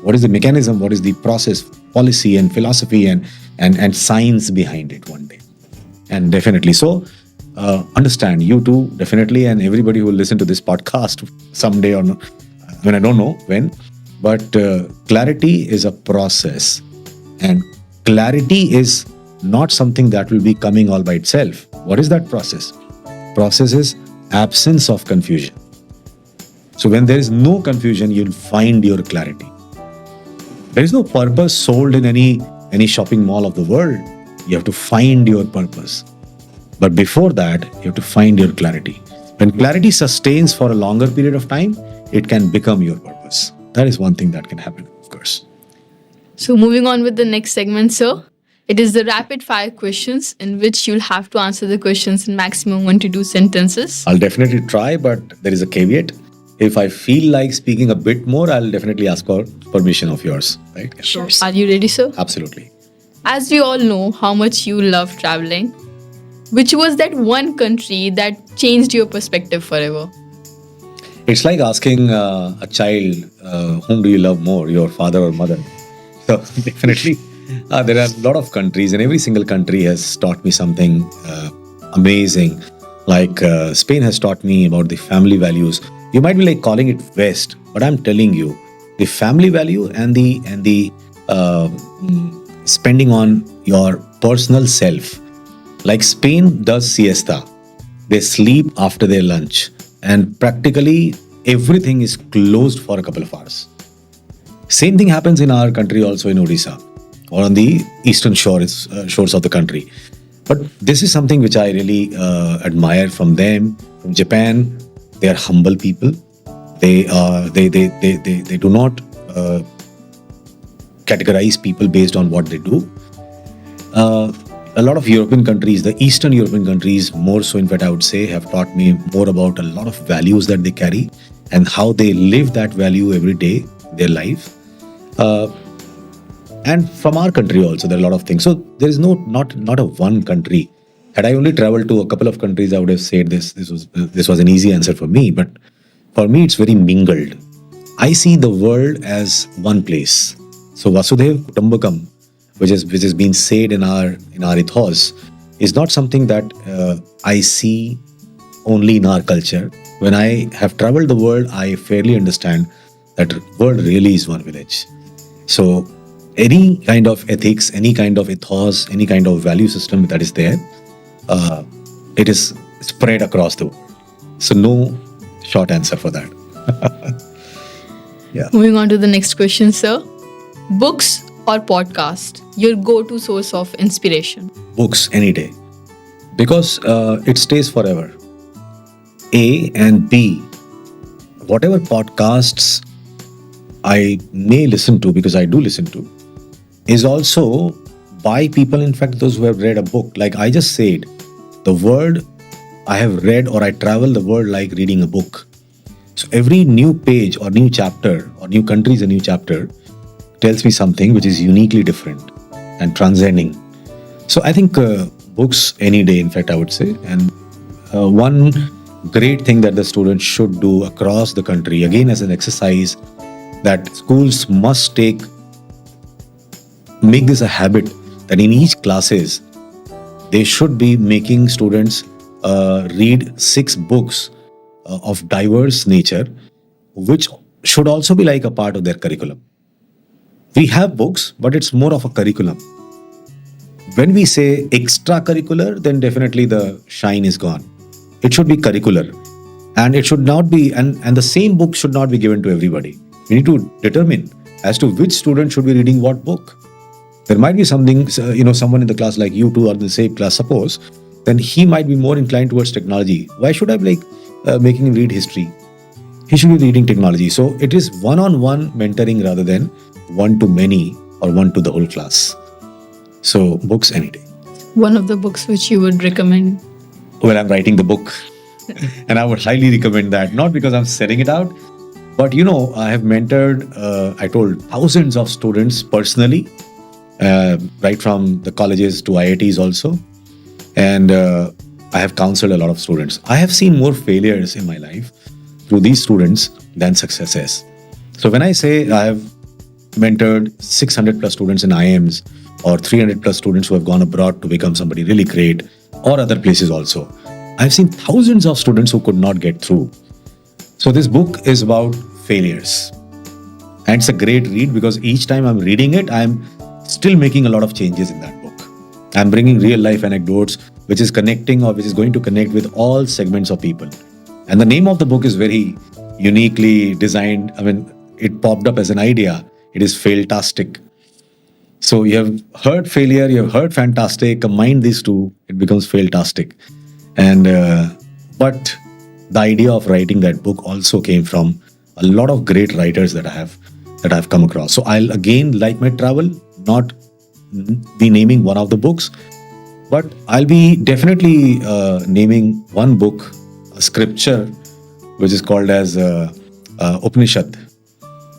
What is the mechanism? What is the process, policy, and philosophy, and science behind it one day? And definitely, so understand, you too, definitely, and everybody who will listen to this podcast someday or no, when I don't know when, but clarity is a process, and clarity is not something that will be coming all by itself. What is that process? Process is absence of confusion. So when there is no confusion, you'll find your clarity. There is no purpose sold in any shopping mall of the world. You have to find your purpose. But before that, you have to find your clarity. When clarity sustains for a longer period of time, it can become your purpose. That is one thing that can happen, of course. So moving on with the next segment, sir. It is the rapid fire questions in which you'll have to answer the questions in maximum 1 to 2 sentences. I'll definitely try, but there is a caveat. If I feel like speaking a bit more, I'll definitely ask for permission of yours. Right? Yes. Sure. Are you ready, sir? Absolutely. As we all know how much you love traveling, which was that one country that changed your perspective forever? It's like asking a child, whom do you love more, your father or mother? So definitely, there are a lot of countries, and every single country has taught me something amazing. Like Spain has taught me about the family values. You might be like calling it West, but I'm telling you, the family value and the spending on your personal self. Like Spain does siesta. They sleep after their lunch, and practically everything is closed for a couple of hours. Same thing happens in our country also, in Odisha or on the eastern shores of the country. But this is something which I really admire from them. From Japan, they are humble people. They do not categorize people based on what they do. A lot of European countries, the Eastern European countries, more so in fact I would say, have taught me more about a lot of values that they carry and how they live that value every day in their life. And from our country also, there are a lot of things. So there is not a one country. Had I only traveled to a couple of countries, I would have said this was an easy answer for me. But for me, it's very mingled. I see the world as one place. So Vasudev Kutumbakam, which has been said in our ethos, is not something that I see only in our culture. When I have traveled the world, I fairly understand that the world really is one village. So any kind of ethics, any kind of ethos, any kind of value system that is there, it is spread across the world. So no short answer for that. Yeah. Moving on to the next question, sir. Books or podcast, your go-to source of inspiration? Books any day, because it stays forever. A and B, whatever podcasts I may listen to, because I do listen to, is also by people, in fact, those who have read a book. Like I just said, the world I have read, or I travel the world like reading a book. So every new page or new chapter or new country is a new chapter, tells me something which is uniquely different and transcending. So I think books any day, in fact, I would say. And one great thing that the students should do across the country, again as an exercise, that schools must make this a habit, that in each classes, they should be making students read 6 books of diverse nature, which should also be like a part of their curriculum. We have books, but it's more of a curriculum. When we say extracurricular, then definitely the shine is gone. It should be curricular. And it should not be, and the same book should not be given to everybody. We need to determine as to which student should be reading what book. There might be something, someone in the class like you two or the same class, suppose, then he might be more inclined towards technology. Why should I be making him read history? He should be reading technology. So it is one-on-one mentoring rather than one-to-many or one to the whole class. So books any day. One of the books which you would recommend? Well, I'm writing the book and I would highly recommend that. Not because I'm selling it out, but I have mentored, I told, thousands of students personally, right from the colleges to IITs also. And I have counseled a lot of students. I have seen more failures in my life through these students than successes. So when I say I have mentored 600 plus students in IIMs or 300 plus students who have gone abroad to become somebody really great, or other places also. I've seen thousands of students who could not get through. So this book is about failures. And it's a great read because each time I'm reading it, I'm still making a lot of changes in that book. I'm bringing real life anecdotes, which is connecting or which is going to connect with all segments of people. And the name of the book is very uniquely designed. I mean, it popped up as an idea. It is Failtastic. So you have heard failure, you have heard fantastic, combine these two, it becomes Failtastic. And but the idea of writing that book also came from a lot of great writers that I've come across. So I'll again, like my travel, not be naming one of the books, but I'll be definitely naming one book, a scripture, which is called as Upanishad.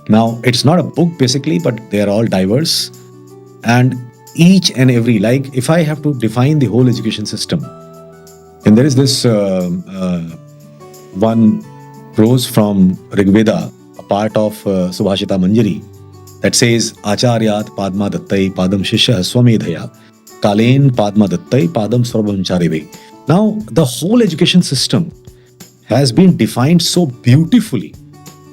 Now, it's not a book basically, but they are all diverse. And each and every, like if I have to define the whole education system, and there is this one prose from Rigveda, a part of Subhashita Manjari, that says, Acharyat Padma Dattai Padam Shishya Swamedhaya Kalen Padma Dattai Padam Sarvamcharive. Now, the whole education system has been defined so beautifully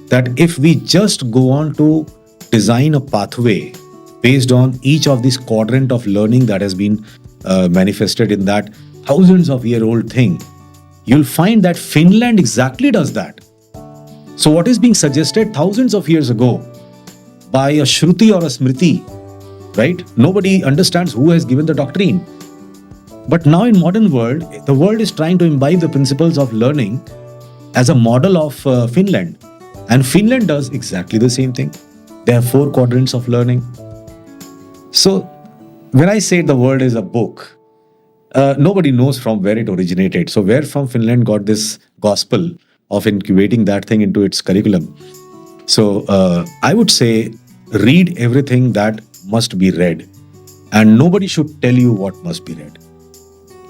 that if we just go on to design a pathway based on each of these quadrant of learning that has been manifested in that thousands of year old thing, you'll find that Finland exactly does that. So what is being suggested thousands of years ago by a Shruti or a Smriti, right? Nobody understands who has given the doctrine. But now in modern world, the world is trying to imbibe the principles of learning as a model of Finland. And Finland does exactly the same thing. They have 4 quadrants of learning. So when I say the world is a book, nobody knows from where it originated. So where from Finland got this gospel of incubating that thing into its curriculum? So I would say read everything that must be read, and nobody should tell you what must be read.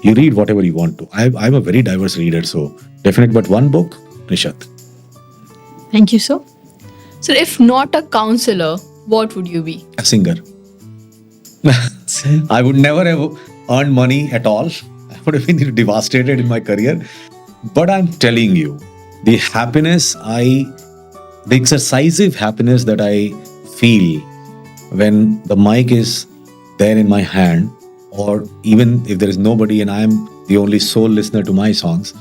You read whatever you want to. I'm a very diverse reader, so definitely, but one book, Nishat. Thank you, sir. So, if not a counselor, what would you be? A singer. I would never have earned money at all. I would have been devastated in my career. But I'm telling you, the happiness the exercisive happiness that I feel when the mic is there in my hand, or even if there is nobody and I am the only sole listener to my songs,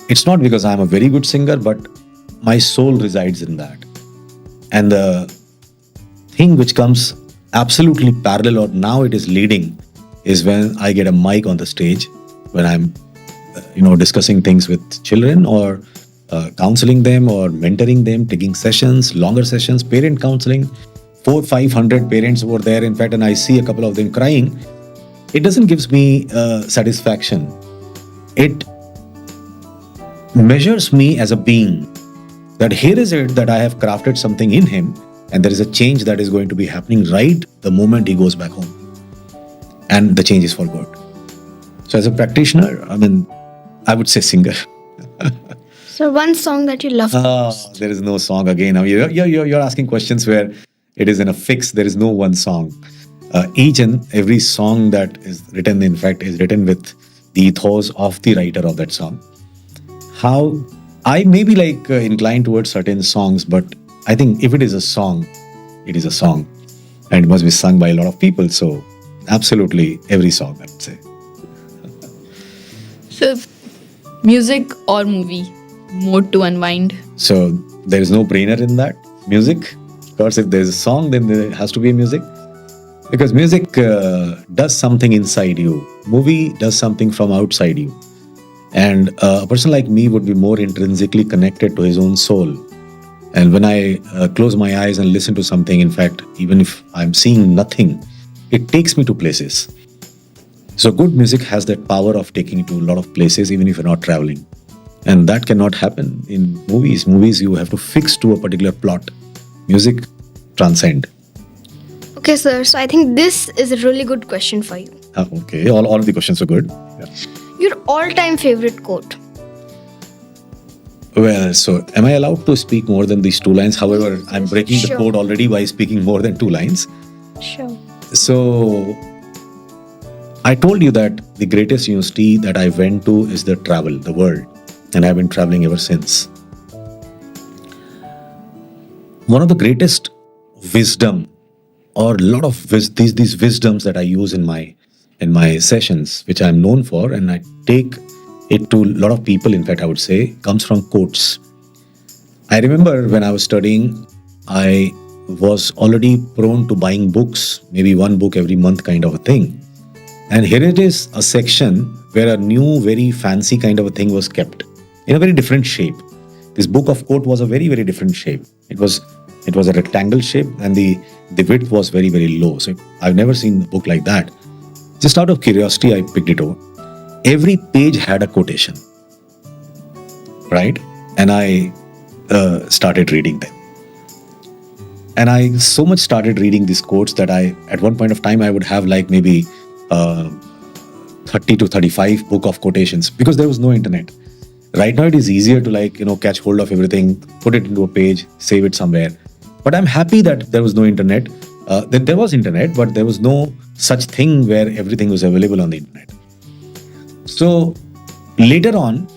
it's not because I'm a very good singer, but my soul resides in that. And the thing which comes absolutely parallel, or now it is leading, is when I get a mic on the stage, when I'm discussing things with children, or counseling them, or mentoring them, taking sessions, longer sessions, parent counseling, 400-500 parents were there, in fact, and I see a couple of them crying. It doesn't give me satisfaction. It measures me as a being, that here is it that I have crafted something in him, and there is a change that is going to be happening right the moment he goes back home, and the change is for good. So as a practitioner, I would say singer. So one song that you love the most. There is no song again. Now you're asking questions where it is in a fix. There is no one song. Each and every song that is written, in fact, is written with the ethos of the writer of that song. How I may be inclined towards certain songs, but I think if it is a song, it is a song, and it must be sung by a lot of people. So absolutely every song, I would say. So, music or movie? Mode to unwind. So there is no brainer in that. Music. Of course, if there's a song, then there has to be music. Because music does something inside you. Movie does something from outside you. And a person like me would be more intrinsically connected to his own soul. And when I close my eyes and listen to something, in fact, even if I'm seeing nothing, it takes me to places. So good music has that power of taking you to a lot of places, even if you're not traveling. And that cannot happen in movies. Movies, you have to fix to a particular plot. Music, transcend. Okay, sir. So I think this is a really good question for you. Okay, all of the questions are good. Yeah. Your all-time favorite quote? Well, so am I allowed to speak more than these 2 lines? However, I'm breaking the Sure. code already by speaking more than 2 lines. Sure. So I told you that the greatest university that I went to is the travel, the world, and I've been traveling ever since. One of the greatest wisdom, or a lot of these wisdoms that I use in my sessions, which I'm known for, and I take it to a lot of people. In fact, I would say comes from quotes. I remember when I was studying, I was already prone to buying books, maybe one book every month, kind of a thing. And here it is, a section where a new, very fancy kind of a thing was kept in a very different shape. This book of quote was a very, very different shape. It was a rectangle shape, and the width was very, very low. So I've never seen a book like that. Just out of curiosity, I picked it over. Every page had a quotation, right? And I started reading them. And I so much started reading these quotes that at one point of time, I would have like maybe 30 to 35 book of quotations, because there was no internet. Right now, it is easier to catch hold of everything, put it into a page, save it somewhere. But I'm happy that there was no internet. There was internet, but there was no such thing where everything was available on the internet. So later on,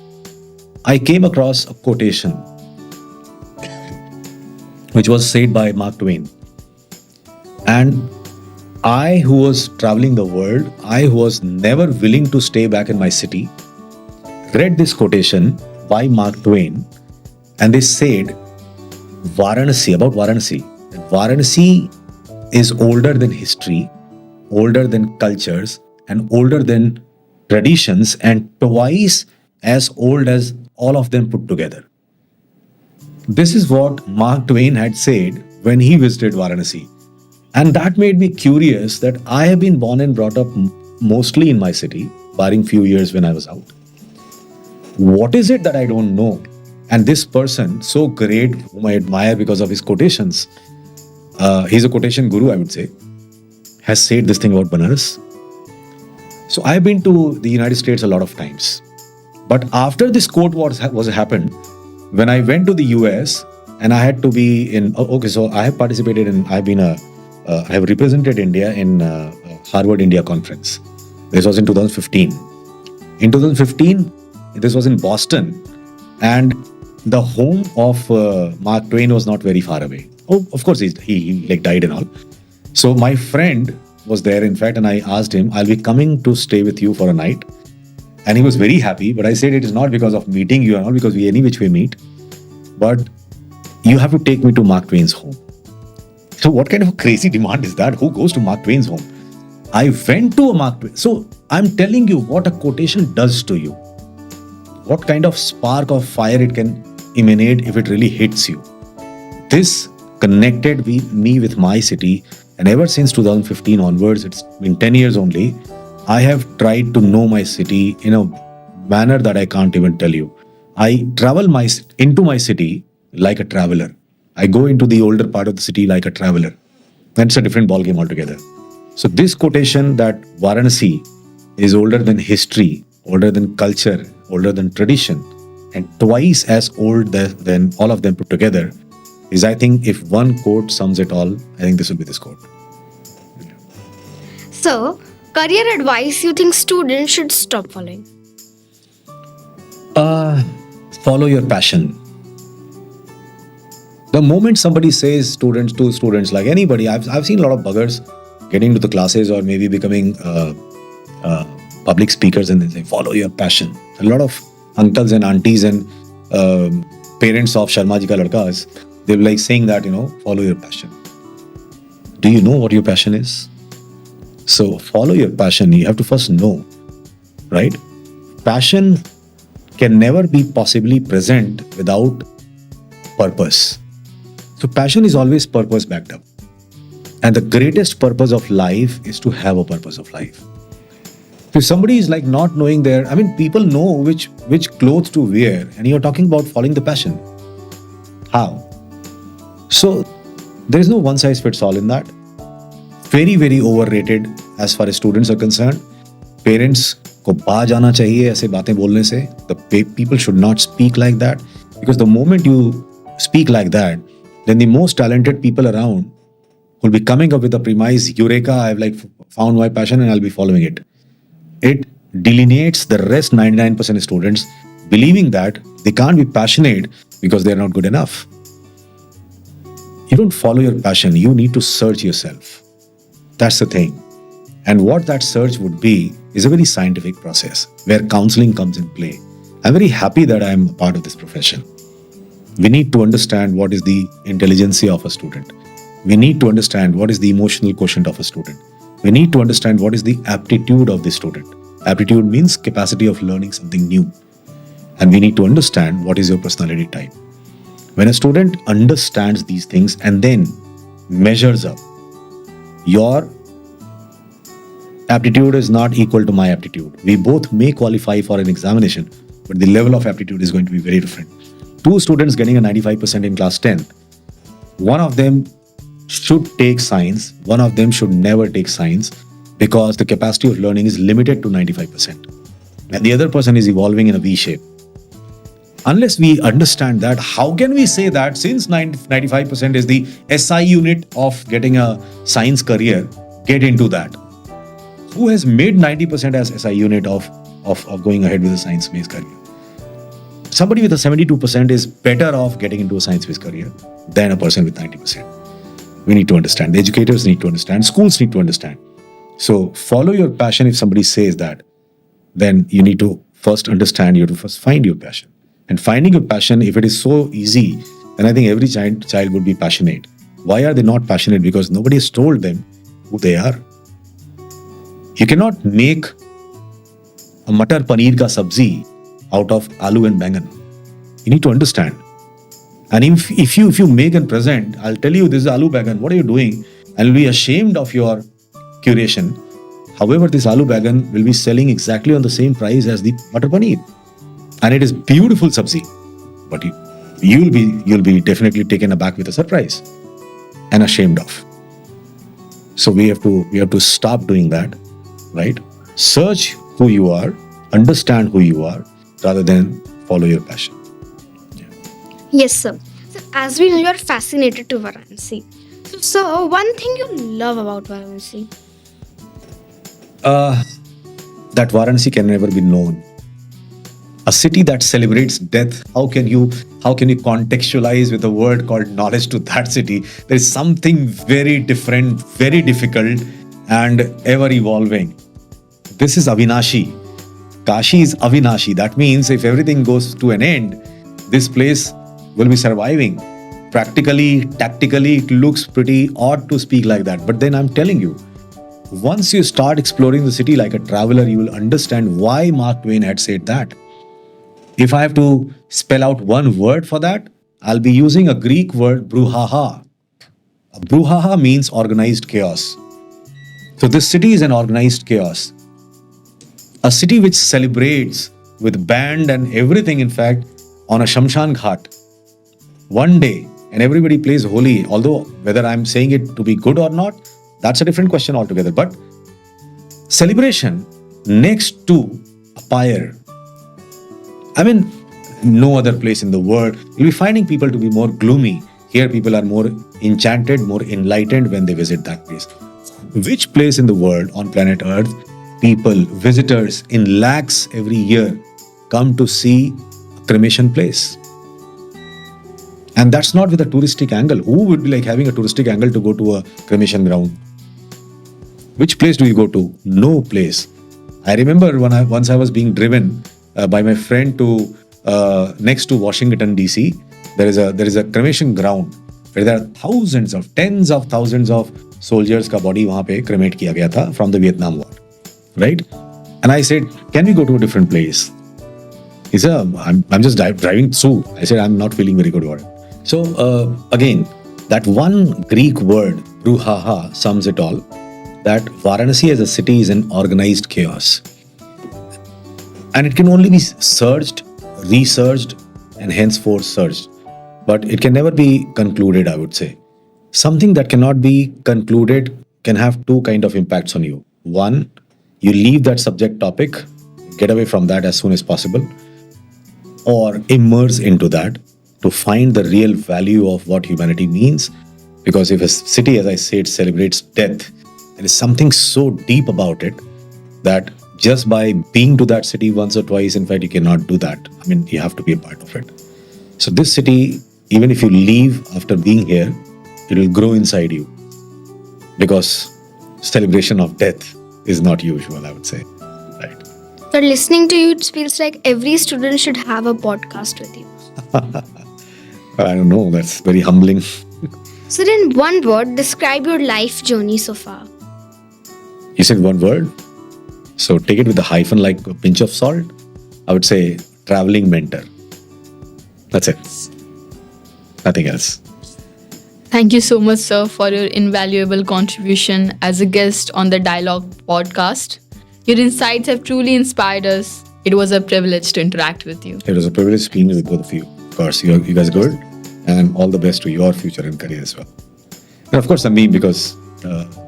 I came across a quotation which was said by Mark Twain. And I, who was traveling the world, I who was never willing to stay back in my city, read this quotation by Mark Twain, and they said, Varanasi, about Varanasi, that Varanasi is older than history, older than cultures, and older than traditions, and twice as old as all of them put together. This is what Mark Twain had said when he visited Varanasi. And that made me curious that I have been born and brought up mostly in my city, barring few years when I was out. What is it that I don't know? And this person, so great, whom I admire because of his quotations, he's a quotation guru, I would say, has said this thing about Banaras. So I've been to the United States a lot of times. But after this quote was happened, when I went to the US and I had to be in, so I have participated in, I have represented India in Harvard India Conference. This was in 2015. In 2015, this was in Boston, and the home of Mark Twain was not very far away. Oh, of course, he died and all. So my friend was there, in fact, and I asked him, I'll be coming to stay with you for a night. And he was very happy, but I said it is not because of meeting you and all, because we any which way meet, but you have to take me to Mark Twain's home. So what kind of a crazy demand is that? Who goes to Mark Twain's home? I went to a Mark Twain. So I'm telling you what a quotation does to you. What kind of spark of fire it can emanate if it really hits you. This connected me with my city, and ever since 2015 onwards, it's been 10 years only, I have tried to know my city in a manner that I can't even tell you. I travel into my city like a traveler. I go into the older part of the city like a traveler. And it's a different ballgame altogether. So this quotation that Varanasi is older than history, older than culture, older than tradition, and twice as old than all of them put together, is, I think, if one quote sums it all, I think this will be this quote. So, career advice you think students should stop following? Follow your passion. The moment somebody says to students, like anybody, I've seen a lot of buggers getting to the classes or maybe becoming public speakers, and they say, follow your passion. A lot of uncles and aunties and parents of Sharma ji ka ladkas, they're like saying that, follow your passion. Do you know what your passion is? So follow your passion. You have to first know, right? Passion can never be possibly present without purpose. So passion is always purpose backed up. And the greatest purpose of life is to have a purpose of life. If somebody is like not knowing people know which clothes to wear, and you're talking about following the passion. How? So there is no one size fits all in that. Very, very overrated as far as students are concerned. Parents को बाज आना चाहिए ऐसे बातें बोलने से. The people should not speak like that. Because the moment you speak like that, then the most talented people around will be coming up with the premise, Eureka, I've like found my passion and I'll be following it. It delineates the rest 99% of students believing that they can't be passionate because they're not good enough. You don't follow your passion, you need to search yourself. That's the thing. And what that search would be is a very scientific process where counseling comes in play. I'm very happy that I'm a part of this profession. We need to understand what is the intelligence of a student. We need to understand what is the emotional quotient of a student. We need to understand what is the aptitude of the student. Aptitude means capacity of learning something new. And we need to understand what is your personality type. When a student understands these things and then measures up, your aptitude is not equal to my aptitude. We both may qualify for an examination, but the level of aptitude is going to be very different. Two students getting a 95% in class 10, one of them should take science, one of them should never take science because the capacity of learning is limited to 95%. And the other person is evolving in a V shape. Unless we understand that, how can we say that since 95% is the SI unit of getting a science career, get into that? Who has made 90% as SI unit of going ahead with a science-based career? Somebody with a 72% is better off getting into a science-based career than a person with 90%. We need to understand. The educators need to understand. Schools need to understand. So follow your passion. If somebody says that, then you need to first understand, you have to first find your passion. And finding your passion, if it is so easy, then I think every child would be passionate. Why are they not passionate? Because nobody has told them who they are. You cannot make a matar paneer ka sabzi out of aloo and bangan. You need to understand. And if you make and present, I'll tell you this is aloo bangan, what are you doing? And you'll be ashamed of your curation. However, this aloo bangan will be selling exactly on the same price as the matar paneer. And it is beautiful sabzi. But you'll be definitely taken aback with a surprise and ashamed of. So we have to stop doing that, right? Search who you are, understand who you are, rather than follow your passion. Yes, sir. So, as we know, you're fascinated to Varanasi. So, sir, one thing you love about Varanasi? That Varanasi can never be known. A city that celebrates death, how can you contextualize with a word called knowledge to that city? There is something very different, very difficult, and ever evolving. This is Avinashi. Kashi is Avinashi. That means if everything goes to an end, this place will be surviving. Practically, tactically, it looks pretty odd to speak like that. But then I'm telling you, once you start exploring the city like a traveler, you will understand why Mark Twain had said that. If I have to spell out one word for that, I'll be using a Greek word, brouhaha. Brouhaha means organized chaos. So this city is an organized chaos. A city which celebrates with band and everything, in fact, on a Shamshan Ghat. One day, and everybody plays Holi, although whether I'm saying it to be good or not, that's a different question altogether. But celebration next to a pyre. I mean, no other place in the world. You'll be finding people to be more gloomy. Here, people are more enchanted, more enlightened when they visit that place. Which place in the world on planet Earth, people, visitors in lakhs every year come to see a cremation place? And that's not with a touristic angle. Who would be like having a touristic angle to go to a cremation ground? Which place do you go to? No place. I remember once I was being driven by my friend to next to Washington DC. There is a cremation ground where there are tens of thousands of soldiers ka body wahan pe cremate kiya gaya tha from the Vietnam War, right? And I said, can we go to a different place? He said, I'm just driving through. I said, I'm not feeling very good about it. So again, that one Greek word, brouhaha, sums it all. That Varanasi as a city is an organized chaos. And it can only be searched, researched, and henceforth searched. But it can never be concluded, I would say. Something that cannot be concluded can have two kind of impacts on you. One, you leave that subject topic, get away from that as soon as possible, or immerse into that. to find the real value of what humanity means. Because if a city, as I said, celebrates death, there is something so deep about it that just by being to that city once or twice, in fact, you cannot do that. I mean, you have to be a part of it. So this city, even if you leave after being here, it will grow inside you, because celebration of death is not usual, I would say. Right. So listening to you, it feels like every student should have a podcast with you. I don't know, that's very humbling. So in one word, describe your life journey so far. You said one word? So take it with a hyphen, like a pinch of salt. I would say traveling mentor. That's it. Nothing else. Thank you so much, sir, for your invaluable contribution as a guest on the Dialogue podcast. Your insights have truly inspired us. It was a privilege to interact with you. It was a privilege being with both of you. Of course, you guys are good. And all the best to your future and career as well. And of course, Sunbeam, because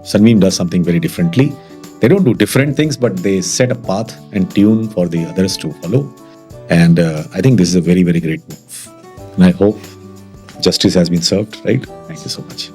Sunbeam does something very differently. They don't do different things, but they set a path and tune for the others to follow. And I think this is a very, very great move. And I hope justice has been served, right? Thank you so much.